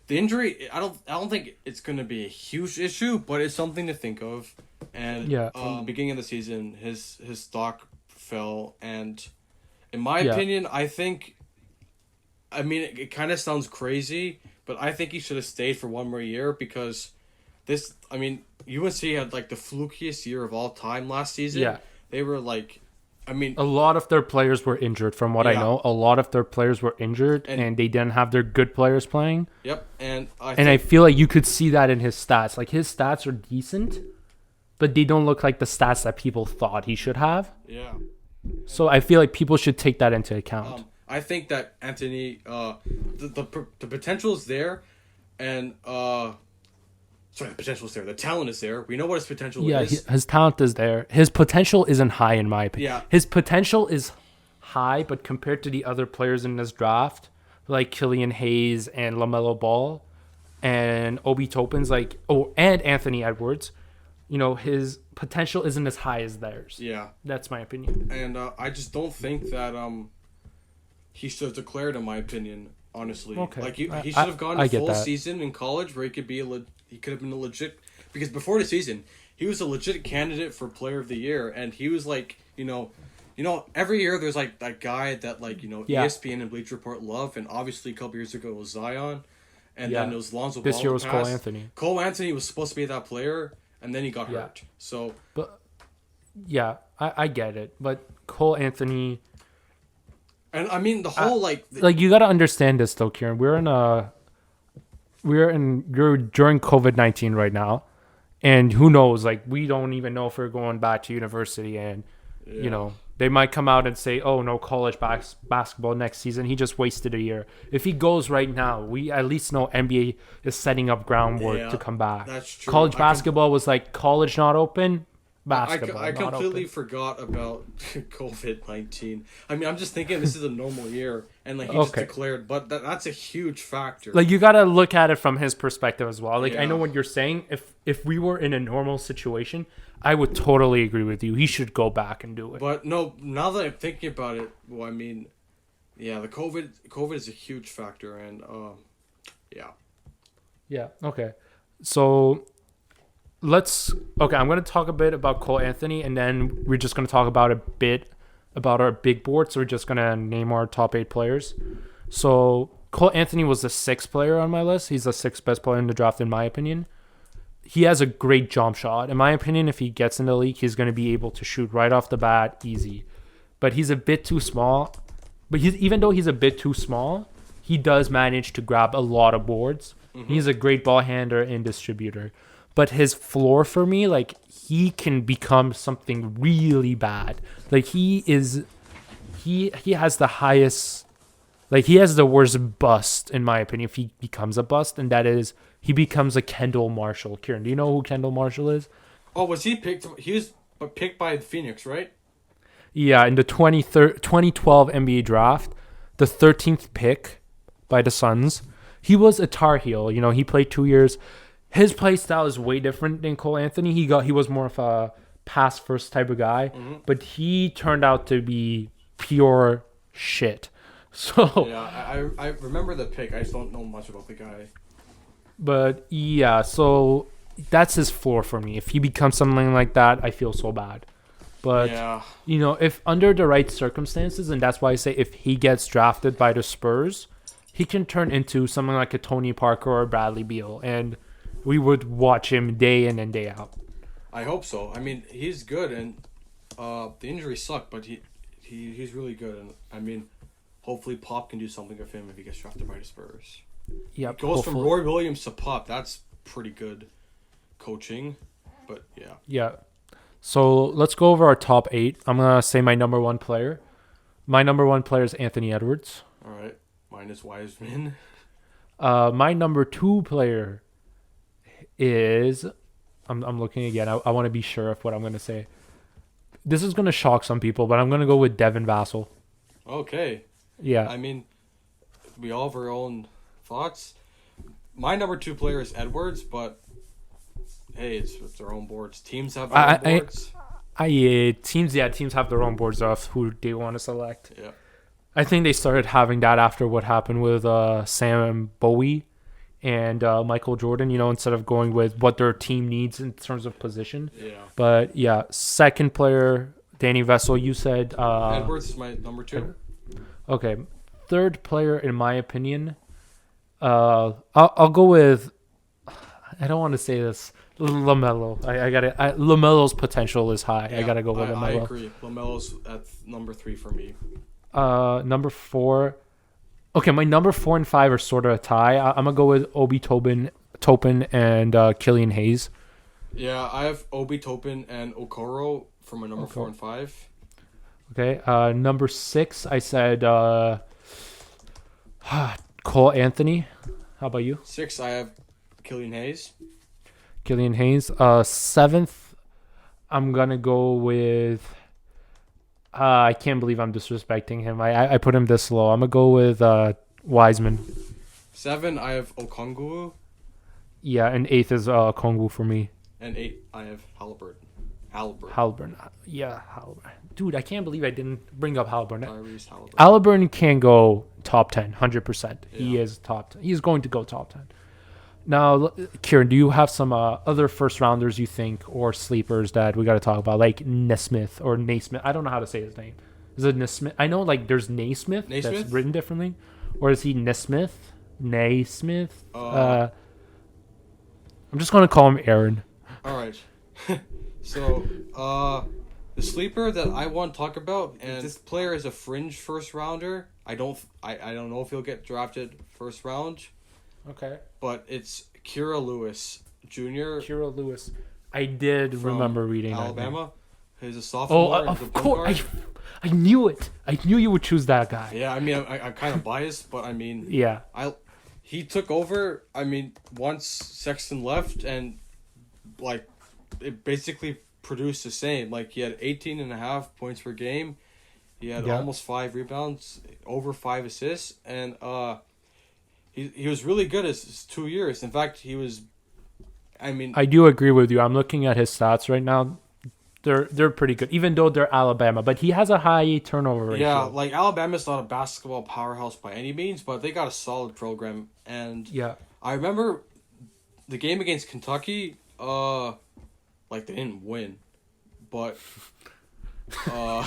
The injury, I don't think it's going to be a huge issue, but it's something to think of. And from the beginning of the season, his stock fell, and in my opinion, I think, I mean, it kind of sounds crazy, but I think he should have stayed for one more year because this, I mean, UNC had like the flukiest year of all time last season. Yeah. They were like, I mean, a lot of their players were injured, from what I know. A lot of their players were injured, and they didn't have their good players playing. Yep, and I feel like you could see that in his stats. Like, his stats are decent, but they don't look like the stats that people thought he should have. Yeah. So I feel like people should take that into account. I think that Anthony, the potential is there, and the potential is there. The talent is there. We know what his potential is. His talent is there. His potential isn't high, in my opinion. Yeah. His potential is high, but compared to the other players in this draft, like Killian Hayes and LaMelo Ball and Obi Toppin's, and Anthony Edwards, you know, his potential isn't as high as theirs. Yeah. That's my opinion. And I just don't think that he should have declared, in my opinion, honestly. Okay. Like, he should have gone a full season in college where he could be he could have been a legit, because before the season, he was a legit candidate for Player of the Year, and he was like, you know, every year there's like that guy that, like, you know, ESPN and Bleacher Report love, and obviously a couple years ago it was Zion, and then it was Lonzo Ball. This year was Cole Anthony. Cole Anthony was supposed to be that player, and then he got hurt. So, but I get it, but Cole Anthony. And I mean the whole you got to understand this though, Kiran. You're during COVID-19 right now, and who knows? Like, we don't even know if we're going back to university, and you know, they might come out and say, "Oh, no college basketball next season. He just wasted a year." If he goes right now, we at least know NBA is setting up groundwork to come back. That's true. College basketball was like college not open. Basketball. I completely forgot about COVID-19. I mean, I'm just thinking this is a normal year, and like he just declared, but that's a huge factor. Like, you gotta look at it from his perspective as well. Like, I know what you're saying. If we were in a normal situation, I would totally agree with you. He should go back and do it. But no, now that I'm thinking about it, well, I mean, the COVID is a huge factor, and Yeah. Okay. So. I'm going to talk a bit about Cole Anthony, and then we're just going to talk about a bit about our big board. So we're just going to name our top 8 players. So Cole Anthony was the 6th player on my list. He's the 6th best player in the draft, in my opinion. He has a great jump shot. In my opinion, if he gets in the league, he's going to be able to shoot right off the bat, easy. But he's a bit too small. But even though he's a bit too small, he does manage to grab a lot of boards. Mm-hmm. He's a great ball handler and distributor. But his floor for me, like, he can become something really bad. Like, he has the highest, like, he has the worst bust, in my opinion, if he becomes a bust, and that is, he becomes a Kendall Marshall. Kiran, do you know who Kendall Marshall is? Oh, was he picked? He was picked by Phoenix, right? Yeah, in the 2012 NBA draft, the 13th pick by the Suns. He was a Tar Heel. You know, he played 2 years. His play style is way different than Cole Anthony. He was more of a pass first type of guy, but he turned out to be pure shit. So yeah, I remember the pick. I just don't know much about the guy. But yeah, so that's his floor for me. If he becomes something like that, I feel so bad. But you know, if under the right circumstances, and that's why I say if he gets drafted by the Spurs, he can turn into something like a Tony Parker or Bradley Beal, and we would watch him day in and day out. I hope so. I mean, he's good, and the injuries suck, but he's really good. And I mean, hopefully Pop can do something with him if he gets drafted by the Spurs. Yep. He goes from Roy Williams to Pop. That's pretty good coaching, but yeah. Yeah. So let's go over our top 8. I'm going to say my number 1 player. My number 1 player is Anthony Edwards. All right. Mine is Wiseman. My number 2 player is... I'm looking again. I want to be sure of what I'm going to say. This is going to shock some people, but I'm going to go with Devin Vassell. Okay. Yeah. I mean, we all have our own thoughts. My number 2 player is Edwards, but hey, it's their own boards. Teams have their own boards. Teams have their own boards of who they want to select. Yeah. I think they started having that after what happened with Sam Bowie and Michael Jordan, instead of going with what their team needs in terms of position. Yeah. But yeah, second player, Danny Vessel, you said. Edwards is my number 2. Okay. Third player, in my opinion, I'll go with, I don't want to say this, LaMelo. I got it. LaMelo's potential is high. Yeah, I got to go with LaMelo. I agree. LaMelo's at number 3 for me. Number 4. Okay, my number 4 and 5 are sort of a tie. I'm going to go with Obi Toppin and Killian Hayes. Yeah, I have Obi Toppin and Okoro for my number 4 and 5. Okay, number 6, I said Cole Anthony. How about you? 6, I have Killian Hayes. Killian Hayes. 7th, I'm going to go with... I can't believe I'm disrespecting him. I put him this low. I'm going to go with Wiseman. 7, I have Okongwu. Yeah, and 8th is Kongwu for me. And 8, I have Halliburton. Yeah, Halliburton. Dude, I can't believe I didn't bring up Halliburton. Tyrese Halliburton. Halliburton can go top 10, 100%. Yeah. He is top 10. He's going to go top 10. Now, Kiran, do you have some other first rounders you think or sleepers that we got to talk about, like Nesmith or Naismith? I don't know how to say his name. Is it Nesmith? I know like there's Naismith that's written differently, or is he Nesmith? Naismith? I'm just gonna call him Aaron. All right. So, the sleeper that I want to talk about, and this player is a fringe first rounder. I don't know if he'll get drafted first round. Okay. But it's Kira Lewis Jr. Kira Lewis. I did remember reading Alabama. He's a sophomore. Oh, of course. I knew it. I knew you would choose that guy. Yeah, I mean, I'm kind of biased, but I mean, yeah. He took over. I mean, once Sexton left, and like, it basically produced the same. Like, he had 18.5 points per game. He had almost 5 rebounds, over 5 assists, and he was really good his 2 years. In fact, he was. I mean, I do agree with you. I'm looking at his stats right now. They're pretty good, even though they're Alabama. But he has a high turnover ratio. Yeah, like Alabama's not a basketball powerhouse by any means, but they got a solid program. And yeah, I remember the game against Kentucky. Like they didn't win, but they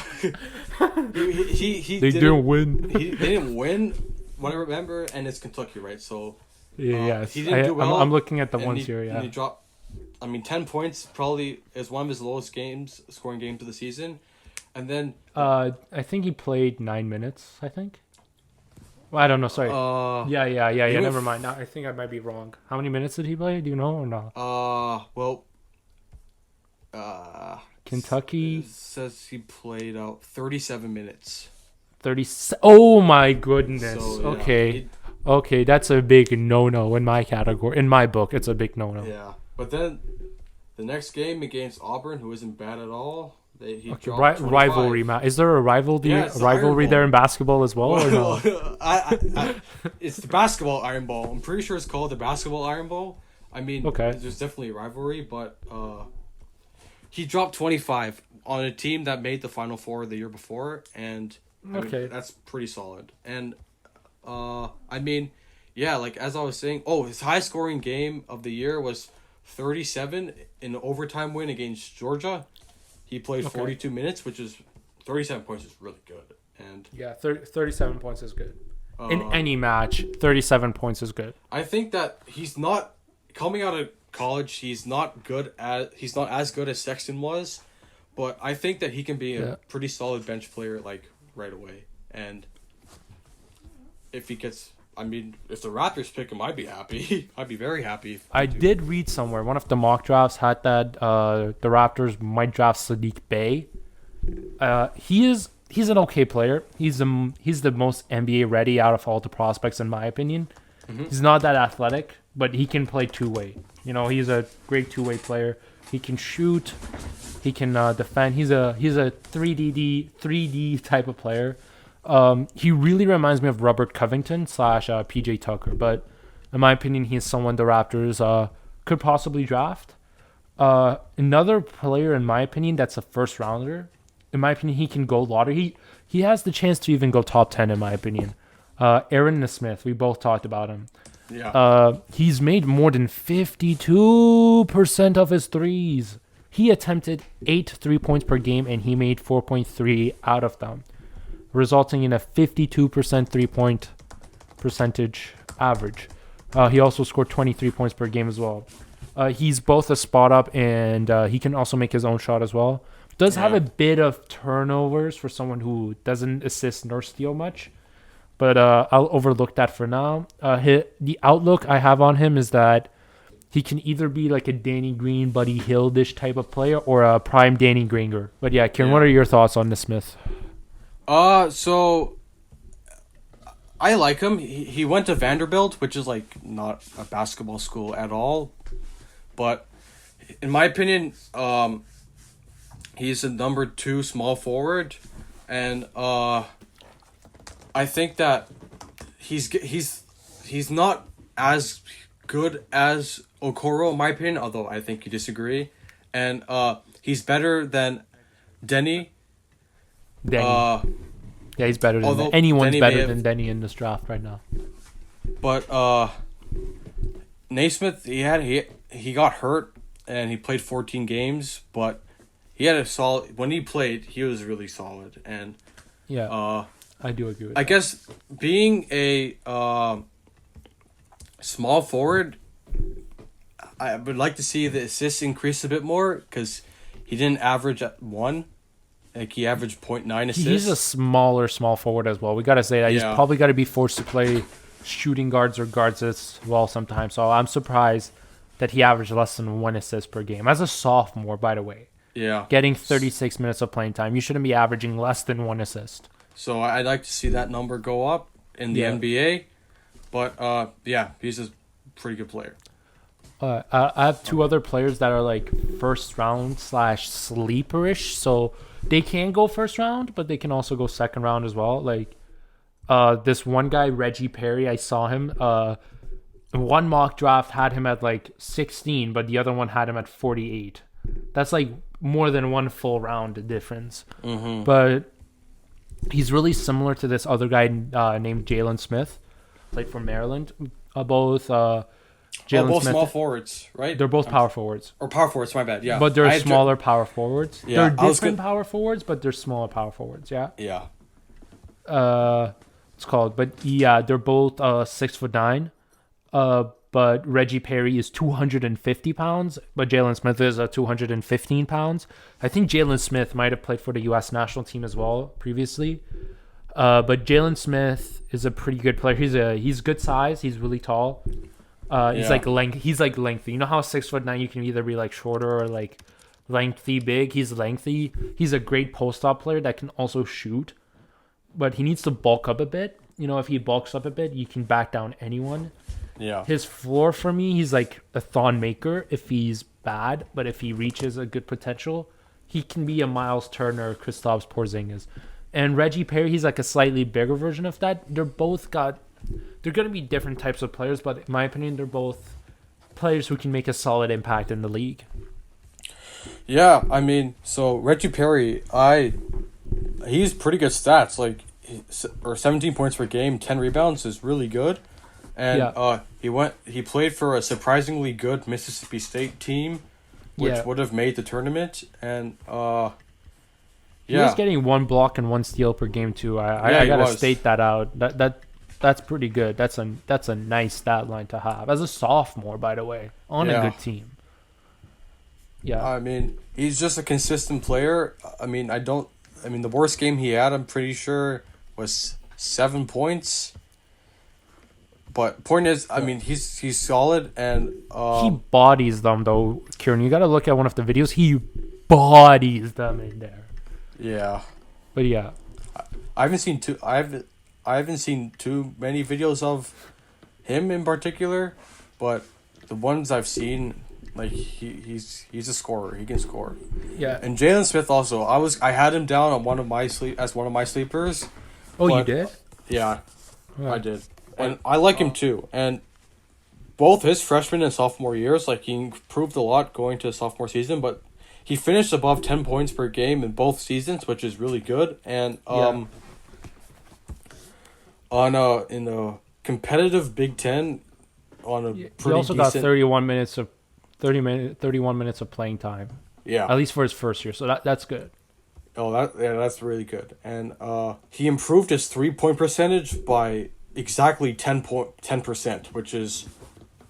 didn't win. They didn't win. What I remember, and it's Kentucky, right? So yes, he didn't do well. I'm looking at the ones here. Yeah, and he dropped. I mean, 10 points probably is one of his lowest scoring games of the season, and then I think he played 9 minutes. I think. Well, I don't know. Sorry. Yeah. Never mind. I think I might be wrong. How many minutes did he play? Do you know or not? Kentucky says he played out 37 minutes. 30. Oh my goodness. So, okay. Okay, that's a big no-no in my category. In my book, it's a big no-no. Yeah, but then the next game against Auburn, who isn't bad at all, he dropped 25. Rivalry, Matt. Is there a rivalry there in basketball as well? Or no? It's the basketball Iron Bowl. I'm pretty sure it's called the basketball Iron Bowl. I mean, there's definitely a rivalry, but he dropped 25 on a team that made the Final Four the year before, and I mean, that's pretty solid. And I mean, yeah, like as I was saying, his high scoring game of the year was 37 in an overtime win against Georgia. He played 42 minutes, which is 37 points is really good. And yeah, 37 points is good. In any match, 37 points is good. I think that he's not coming out of college. He's not as good as Sexton was, but I think that he can be a pretty solid bench player like right away. And if he gets, I mean, if the Raptors pick him, I'd be happy. I'd be very happy. I did read somewhere, one of the mock drafts had that the Raptors might draft Sadiq Bey. He's an okay player. He's the most NBA ready out of all the prospects in my opinion. Mm-hmm. He's not that athletic, but he can play two-way. You know, he's a great two-way player. He can shoot. He can defend. He's a 3D type of player. He really reminds me of Robert Covington / PJ Tucker, but in my opinion, he is someone the Raptors could possibly draft. Another player, in my opinion, that's a first rounder. In my opinion, he can go lottery. He has the chance to even go top 10, in my opinion. Aaron Annasmith, we both talked about him. He's made more than 52% of his threes. He attempted 8 3-points per game, and he made 4.3 out of them, resulting in a 52% 3-point percentage average. He also scored 23 points per game as well. He's both a spot up, and he can also make his own shot as well. Does have a bit of turnovers for someone who doesn't assist nor steal much, but I'll overlook that for now. The outlook I have on him is that he can either be like a Danny Green, Buddy Hield-ish type of player, or a prime Danny Granger. But yeah, Kiran, what are your thoughts on Annasmith? So I like him. He went to Vanderbilt, which is like not a basketball school at all, but in my opinion, he's a number 2 small forward, and I think that he's not as good as Okoro, in my opinion, although I think you disagree, and he's better than Denny. Yeah, he's better than anyone's Denny better than Denny in this draft right now. But Naismith, he got hurt and he played 14 games, but he had a solid. When he played, he was really solid, and I do agree with I that. guess being a small forward, I would like to see the assists increase a bit more, because he didn't average at 1. Like, he averaged 0.9 assists. He's a small forward as well. We got to say that. He's probably got to be forced to play shooting guards or guards as well sometimes. So I'm surprised that he averaged less than 1 assist per game. As a sophomore, by the way. Yeah. Getting 36 minutes of playing time. You shouldn't be averaging less than 1 assist. So I'd like to see that number go up in the NBA. But, he's a pretty good player. I have 2 other players that are like first round / sleeperish. So they can go first round, but they can also go second round as well. Like this one guy, Reggie Perry, I saw him. One mock draft had him at like 16, but the other one had him at 48. That's like more than 1 full round difference. Mm-hmm. But he's really similar to this other guy named Jalen Smith, like from Maryland. Both both Smith, small forwards, right? They're both power forwards. Or power forwards, my bad, yeah. But they're smaller power forwards. Yeah, they're different power forwards, but they're smaller power forwards, yeah? Yeah. It's called. But yeah, they're both 6'9". But Reggie Perry is 250 pounds, but Jalen Smith is 215 pounds. I think Jalen Smith might have played for the U.S. national team as well previously. But Jalen Smith is a pretty good player. He's good size. He's really tall. He's like lengthy. You know how 6'9" you can either be like shorter or like lengthy big. He's lengthy. He's a great post-up player that can also shoot, but he needs to bulk up a bit. You know, if he bulks up a bit, you can back down anyone. Yeah. His floor for me, he's like a Thon Maker if he's bad, but if he reaches a good potential, he can be a Miles Turner, Kristaps Porzingis. And Reggie Perry, he's like a slightly bigger version of that. They're going to be different types of players, but in my opinion, they're both players who can make a solid impact in the league. Yeah, I mean, so Reggie Perry, he's pretty good stats, like, or 17 points per game, 10 rebounds is really good. And he played for a surprisingly good Mississippi State team, which would have made the tournament. And he was getting 1 block and 1 steal per game too. I gotta state that out. That's pretty good. That's a nice stat line to have as a sophomore, by the way, on a good team. Yeah, I mean, he's just a consistent player. I mean, the worst game he had, I'm pretty sure, was 7 points. But point is, I mean, he's solid, and he bodies them though. Kiran, you got to look at one of the videos. He bodies them in there. Yeah, but yeah, I haven't seen too many videos of him in particular, but the ones I've seen, like he's a scorer. He can score. Yeah, and Jalen Smith also. I had him down on one of my sleepers. Oh, you did? Yeah, I did. And I like him too. And both his freshman and sophomore years, like, he improved a lot going to sophomore season, but he finished above 10 points per game in both seasons, which is really good. And in the competitive Big Ten, on a He pretty also got decent. 31 minutes of playing time, Yeah. at least for his first year. So that's good. Oh, that's really good. And he improved his 3-point percentage by exactly 10%, which is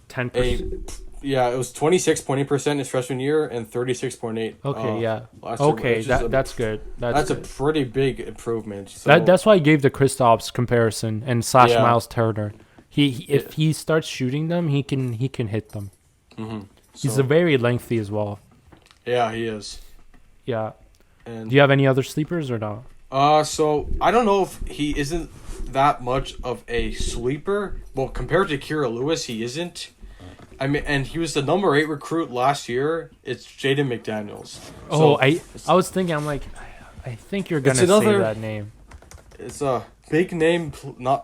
10%. it was 26.8% his freshman year and 36.8. Okay, yeah. Last year, Okay, which is that's good. that's a Good. pretty big improvement. So That's why I gave the Kristaps comparison and / Yeah. Miles Turner. If he starts shooting them, he can hit them. He's so, a very lengthy as well. yeah, he is. Yeah. And Do you have any other sleepers or no? so I don't know if he isn't that much of a sleeper. Well, compared to Kira Lewis, he isn't. I mean, and he was the number 8 recruit last year. It's Jaden McDaniels. Oh, So I was thinking, I'm like, I think you're gonna It's say another- that name. it's a big name.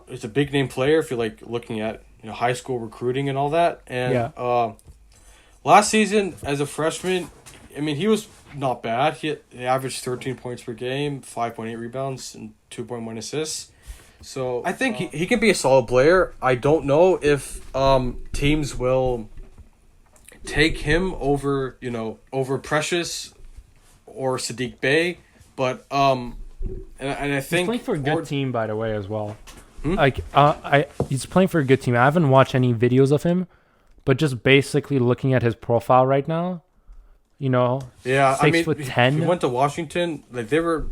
It's a big name player if you're like looking at high school recruiting and all that. And Yeah. last season as a freshman, I mean, he was not bad. He averaged 13 points per game, 5.8 rebounds, and 2.1 assists. So I think he can be a solid player. I don't know if teams will take him over Precious or Sadiq Bey, but and I He's think playing for a good team, by the way, as well. Hmm? Like, he's playing for a good team. I haven't watched any videos of him, but just basically looking at his profile right now, Yeah, 6'10". He went to Washington. Like they were.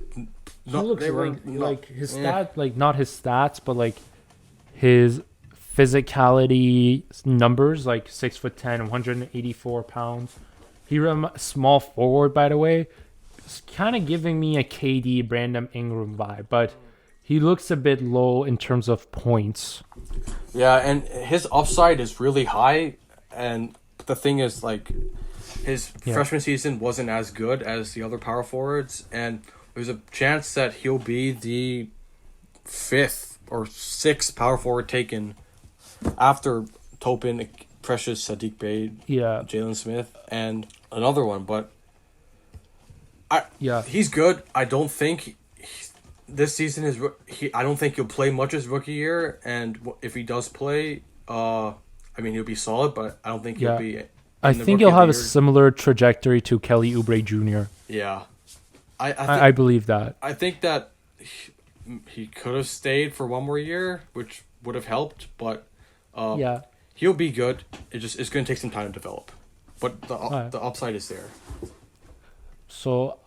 He looks like his stat, like not his stats, but like his physicality numbers, like 6'10", 184 pounds. He ran small forward, by the way. It's kind of giving me a KD Brandon Ingram vibe, but he looks a bit low in terms of points. Yeah, and his upside is really high, and the thing is, like, his freshman season wasn't as good as the other power forwards, and there's a chance that he'll be the 5th or 6th power forward taken after Topin, Precious, Sadiq Bey, Yeah, Jalen Smith, and another one. But yeah. he's good. I don't think this season I don't think he'll play much his rookie year, and if he does play, I mean, he'll be solid, but I don't think he'll be. I think he'll have a similar trajectory to Kelly Oubre Jr. Yeah, I believe that. I think that he could have stayed for one more year, which would have helped, but he'll be good. It's going to take some time to develop, but the upside is there. So,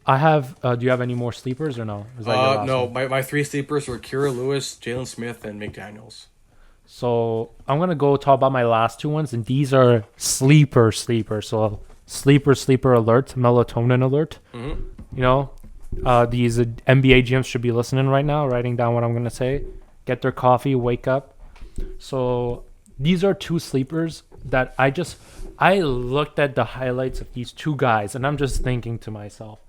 I have. Do you have any more sleepers or no? Is that your last No, one? my 3 sleepers were Kira Lewis, Jalen Smith, and McDaniels. So I'm gonna go talk about my last 2 ones, and these are sleeper. So sleeper alert, melatonin alert. Mm-hmm. These NBA GMs should be listening right now, writing down what I'm gonna say. Get their coffee, wake up. So these are 2 sleepers that I looked at the highlights of these 2 guys, and I'm just thinking to myself,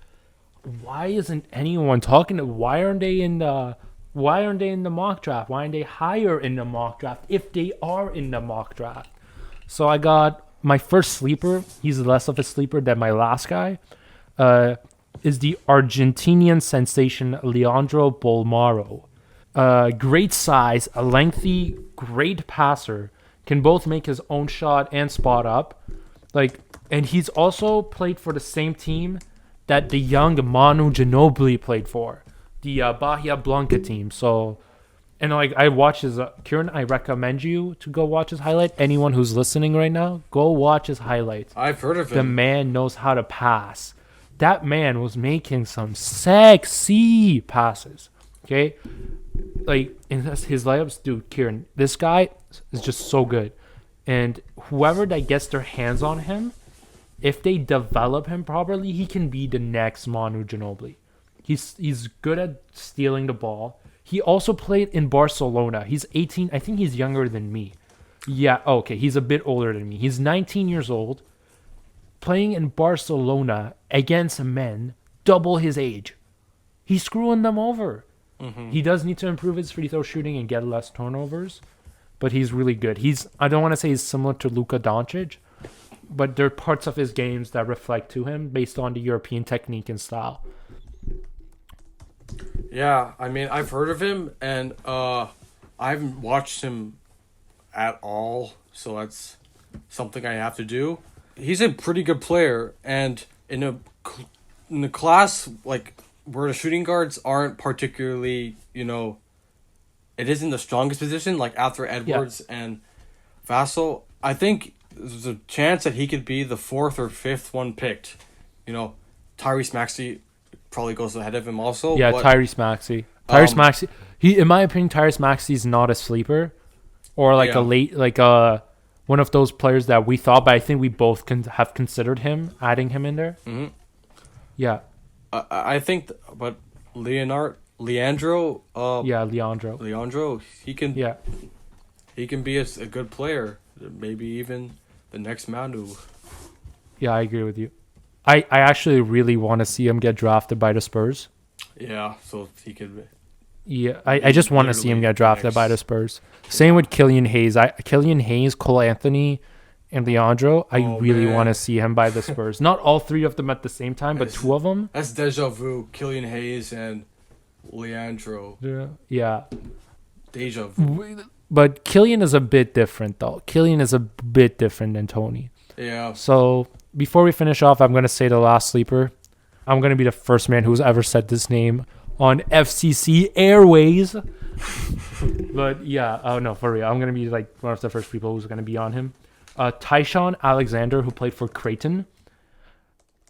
why isn't anyone talking to? Why aren't they in the mock draft? Why aren't they higher in the mock draft if they are in the mock draft? So I got my first sleeper. He's less of a sleeper than my last guy. Is the Argentinian sensation Leandro Bolmaro. Great size, a lengthy, great passer. Can both make his own shot and spot up. And he's also played for the same team that the young Manu Ginobili played for, the Bahia Blanca team. So, and I watch his Kiran. I recommend you to go watch his highlight. Anyone who's listening right now, go watch his highlights. I've heard of him. The man knows how to pass. That man was making some sexy passes. Okay, in his layups, dude. Kiran, this guy is just so good, and whoever that gets their hands on him, if they develop him properly, he can be the next Manu Ginobili. He's good at stealing the ball. He also played in Barcelona. He's 18. I think he's younger than me. Yeah, okay. He's a bit older than me. He's 19 years old, playing in Barcelona against men double his age. He's screwing them over. Mm-hmm. He does need to improve his free throw shooting and get less turnovers, but he's really good. I don't want to say he's similar to Luka Doncic, but there are parts of his games that reflect to him based on the European technique and style. Yeah, I mean, I've heard of him, and I haven't watched him at all, so that's something I have to do. He's a pretty good player, and in a class like where the shooting guards aren't particularly, it isn't the strongest position, like after Edwards and Vassell, I think there's a chance that he could be the 4th or 5th one picked. Tyrese Maxey probably goes ahead of him also. Yeah, but, Tyrese Maxey. Tyrese Maxey. He, in my opinion, Tyrese Maxey's not a sleeper, or like one of those players that we thought, but I think we both have considered adding him in there. Mm-hmm. Yeah. I think, but Leandro. Leandro. He can. Yeah. He can be a good player. Maybe even the next Manu. Yeah, I agree with you. I actually really want to see him get drafted by the Spurs. Yeah, so he could. Yeah, I just want to see him get drafted by the Spurs. Same with Killian Hayes. Cole Anthony, and Leandro. I really want to see him by the Spurs. Not all three of them at the same time, but two of them. That's deja vu. Killian Hayes and Leandro. Yeah. Deja vu. But Killian is a bit different, though. Killian is a bit different than Tony. Yeah. So before we finish off, I'm going to say the last sleeper. I'm going to be the first man who's ever said this name on FCC Airways. But yeah, oh no, for real. I'm going to be like one of the first people who's going to be on him. Tyshawn Alexander, who played for Creighton.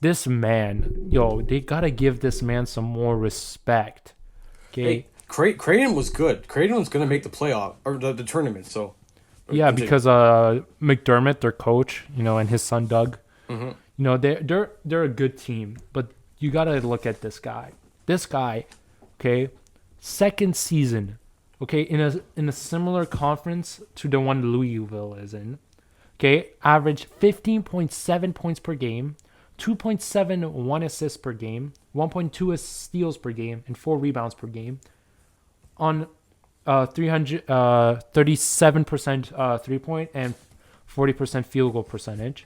This man, they got to give this man some more respect. Okay. Hey, Creighton was good. Creighton was going to make the playoff or the tournament. So yeah, because McDermott, their coach, and his son Doug, they're a good team. But you got to look at this guy. This guy, okay, second season, okay, in a similar conference to the one Louisville is in, okay, averaged 15.7 points per game, 2.71 assists per game, 1.2 steals per game, and 4 rebounds per game, on 37% 3-point and 40% field goal percentage.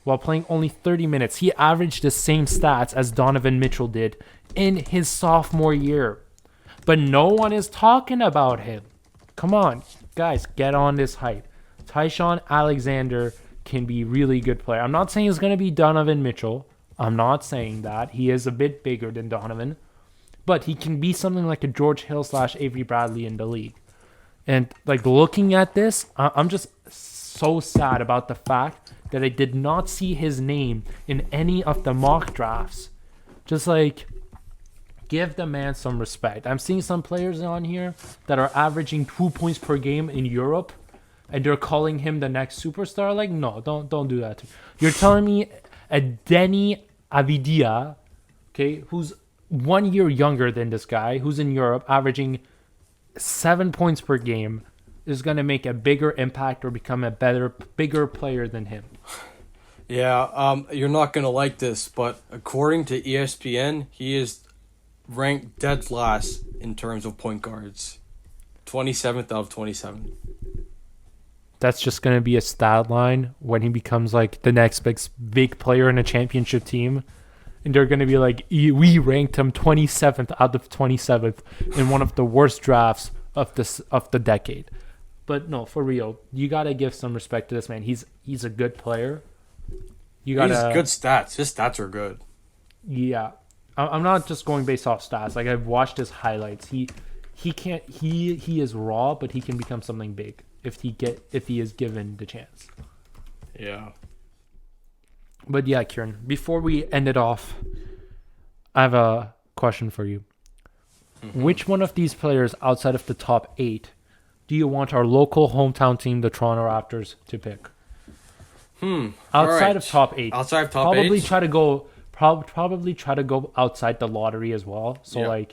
While playing only 30 minutes, he averaged the same stats as Donovan Mitchell did in his sophomore year. But no one is talking about him. Come on, guys, get on this hype. Tyshawn Alexander can be really good player. I'm not saying he's going to be Donovan Mitchell. I'm not saying that. He is a bit bigger than Donovan. But he can be something like a George Hill / Avery Bradley in the league. And like looking at this, I'm just so sad about the fact that I did not see his name in any of the mock drafts. Just like, give the man some respect. I'm seeing some players on here that are averaging 2 points per game in Europe, and they're calling him the next superstar. Like, no, don't do that. You're telling me a Denny Avidia, okay, who's 1 year younger than this guy, who's in Europe, averaging 7 points per game, is going to make a bigger impact or become a bigger player than him. Yeah, you're not going to like this, but according to ESPN, he is ranked dead last in terms of point guards. 27th out of 27. That's just going to be a stat line when he becomes like the next big player in a championship team. And they're going to be like, we ranked him 27th out of 27th in one of the worst drafts of the decade. But no, for real, you got to give some respect to this man. He's a good player. He's good stats. His stats are good. Yeah. I'm not just going based off stats. Like, I've watched his highlights. He is raw, but he can become something big if he is given the chance. Yeah. But yeah, Kiran, before we end it off, I have a question for you. Mm-hmm. Which one of these players outside of the top 8 do you want our local hometown team, the Toronto Raptors, to pick? Outside of top 8. Outside of top probably 8? Probably try to go outside the lottery as well. So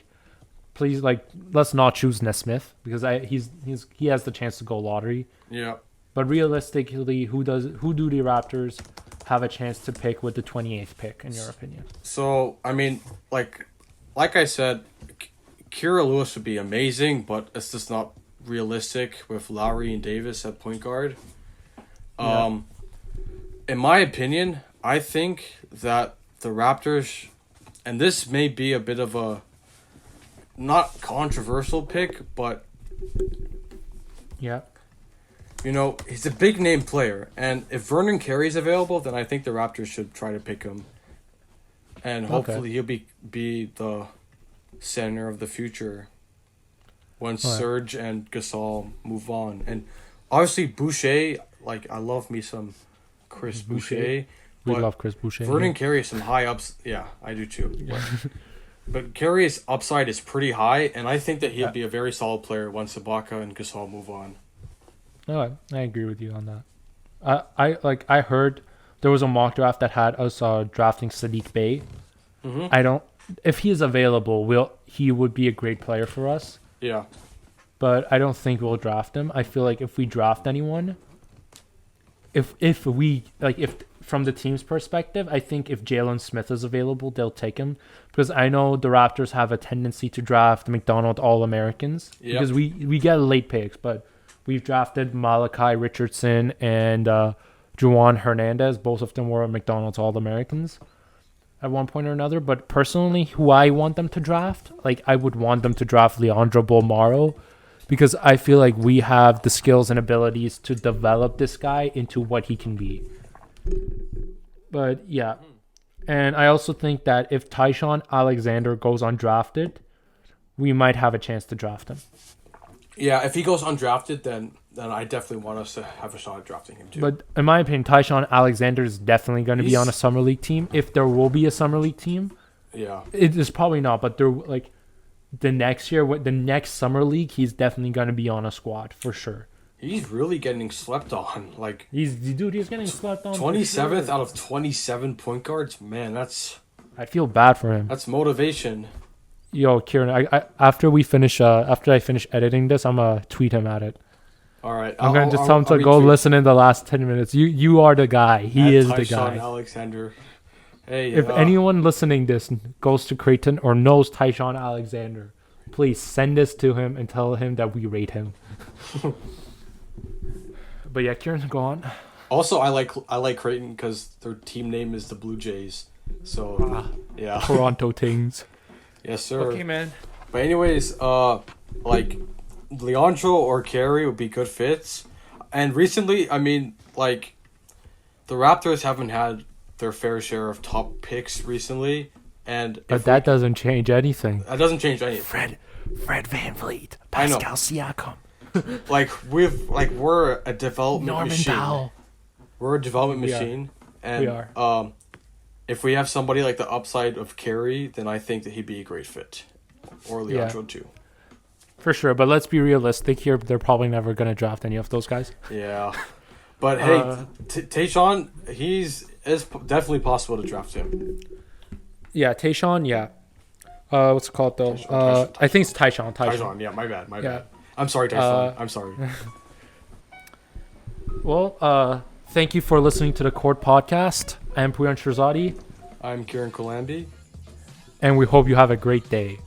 please, let's not choose Nesmith because he has the chance to go lottery. Yeah. But realistically, who do the Raptors have a chance to pick with the 28th pick, in your opinion? So, I mean, like I said, Kira Lewis would be amazing, but it's just not realistic with Lowry and Davis at point guard. In my opinion, I think that the Raptors, and this may be a bit of a not controversial pick, but you know, he's a big name player, and if Vernon Carey's available, then I think the Raptors should try to pick him, and hopefully he'll be the center of the future once Serge and Gasol move on. And obviously Boucher, like I love me some Chris Boucher. We love Chris Boucher. Vernon Carey has some high ups. Yeah, I do too. But Carey's upside is pretty high, and I think that he'll be a very solid player once Ibaka and Gasol move on. No, I agree with you on that. I heard there was a mock draft that had us drafting Sadiq Bey. Mm-hmm. If he is available, he would be a great player for us. Yeah. But I don't think we'll draft him. I feel like if we draft anyone, if from the team's perspective, I think if Jalen Smith is available, they'll take him, because I know the Raptors have a tendency to draft McDonald All-Americans because we get late picks, but we've drafted Malachi Richardson and Juwan Hernandez. Both of them were McDonald's All-Americans at one point or another. But personally, who I want them to draft, like I would want them to draft Leandro Bolmaro, because I feel like we have the skills and abilities to develop this guy into what he can be. But yeah, and I also think that if Tyshawn Alexander goes undrafted, we might have a chance to draft him. Yeah, if he goes undrafted, then I definitely want us to have a shot at drafting him too. But in my opinion, Tyshawn Alexander is definitely going to be on a summer league team. If there will be a summer league team, it is probably not. But there, like the next year, the next summer league, he's definitely going to be on a squad for sure. He's really getting slept on. Like he's getting slept on. 27th out of 27 point guards. Man, I feel bad for him. That's motivation. Yo, Kiran, I after I finish editing this, I'm gonna tweet him at it. All right, I'm gonna just tell him to go listen in the last 10 minutes. You are the guy. He is the guy. Alexander. Hey, if anyone listening this goes to Creighton or knows Tyshawn Alexander, please send this to him and tell him that we rate him. But yeah, Kieran, go on. Also, I like Creighton because their team name is the Blue Jays. So yeah, Toronto Tings. Yes, sir. Okay, man. But anyways, like Leandro or Carey would be good fits. And recently, I mean, like the Raptors haven't had their fair share of top picks recently, but that doesn't change anything. That doesn't change anything. Fred VanVleet, Pascal Siakam. We're a development Norman machine. Powell. We're a development machine. And we are. If we have somebody like the upside of Carey, then I think that he'd be a great fit. Or Leandro too. For sure, but let's be realistic here. They're probably never going to draft any of those guys. Yeah. But hey, Tayshaun, it's definitely possible to draft him. Yeah, Tayshaun, yeah. What's it called though? Tyshaun. I think it's Tyshaun. Tyshaun, yeah, my bad. I'm sorry, Tayshaun. I'm sorry. Well, thank you for listening to the Court Podcast. I'm Pouyan Shirzadi. I'm Kiran Kilambi. And we hope you have a great day.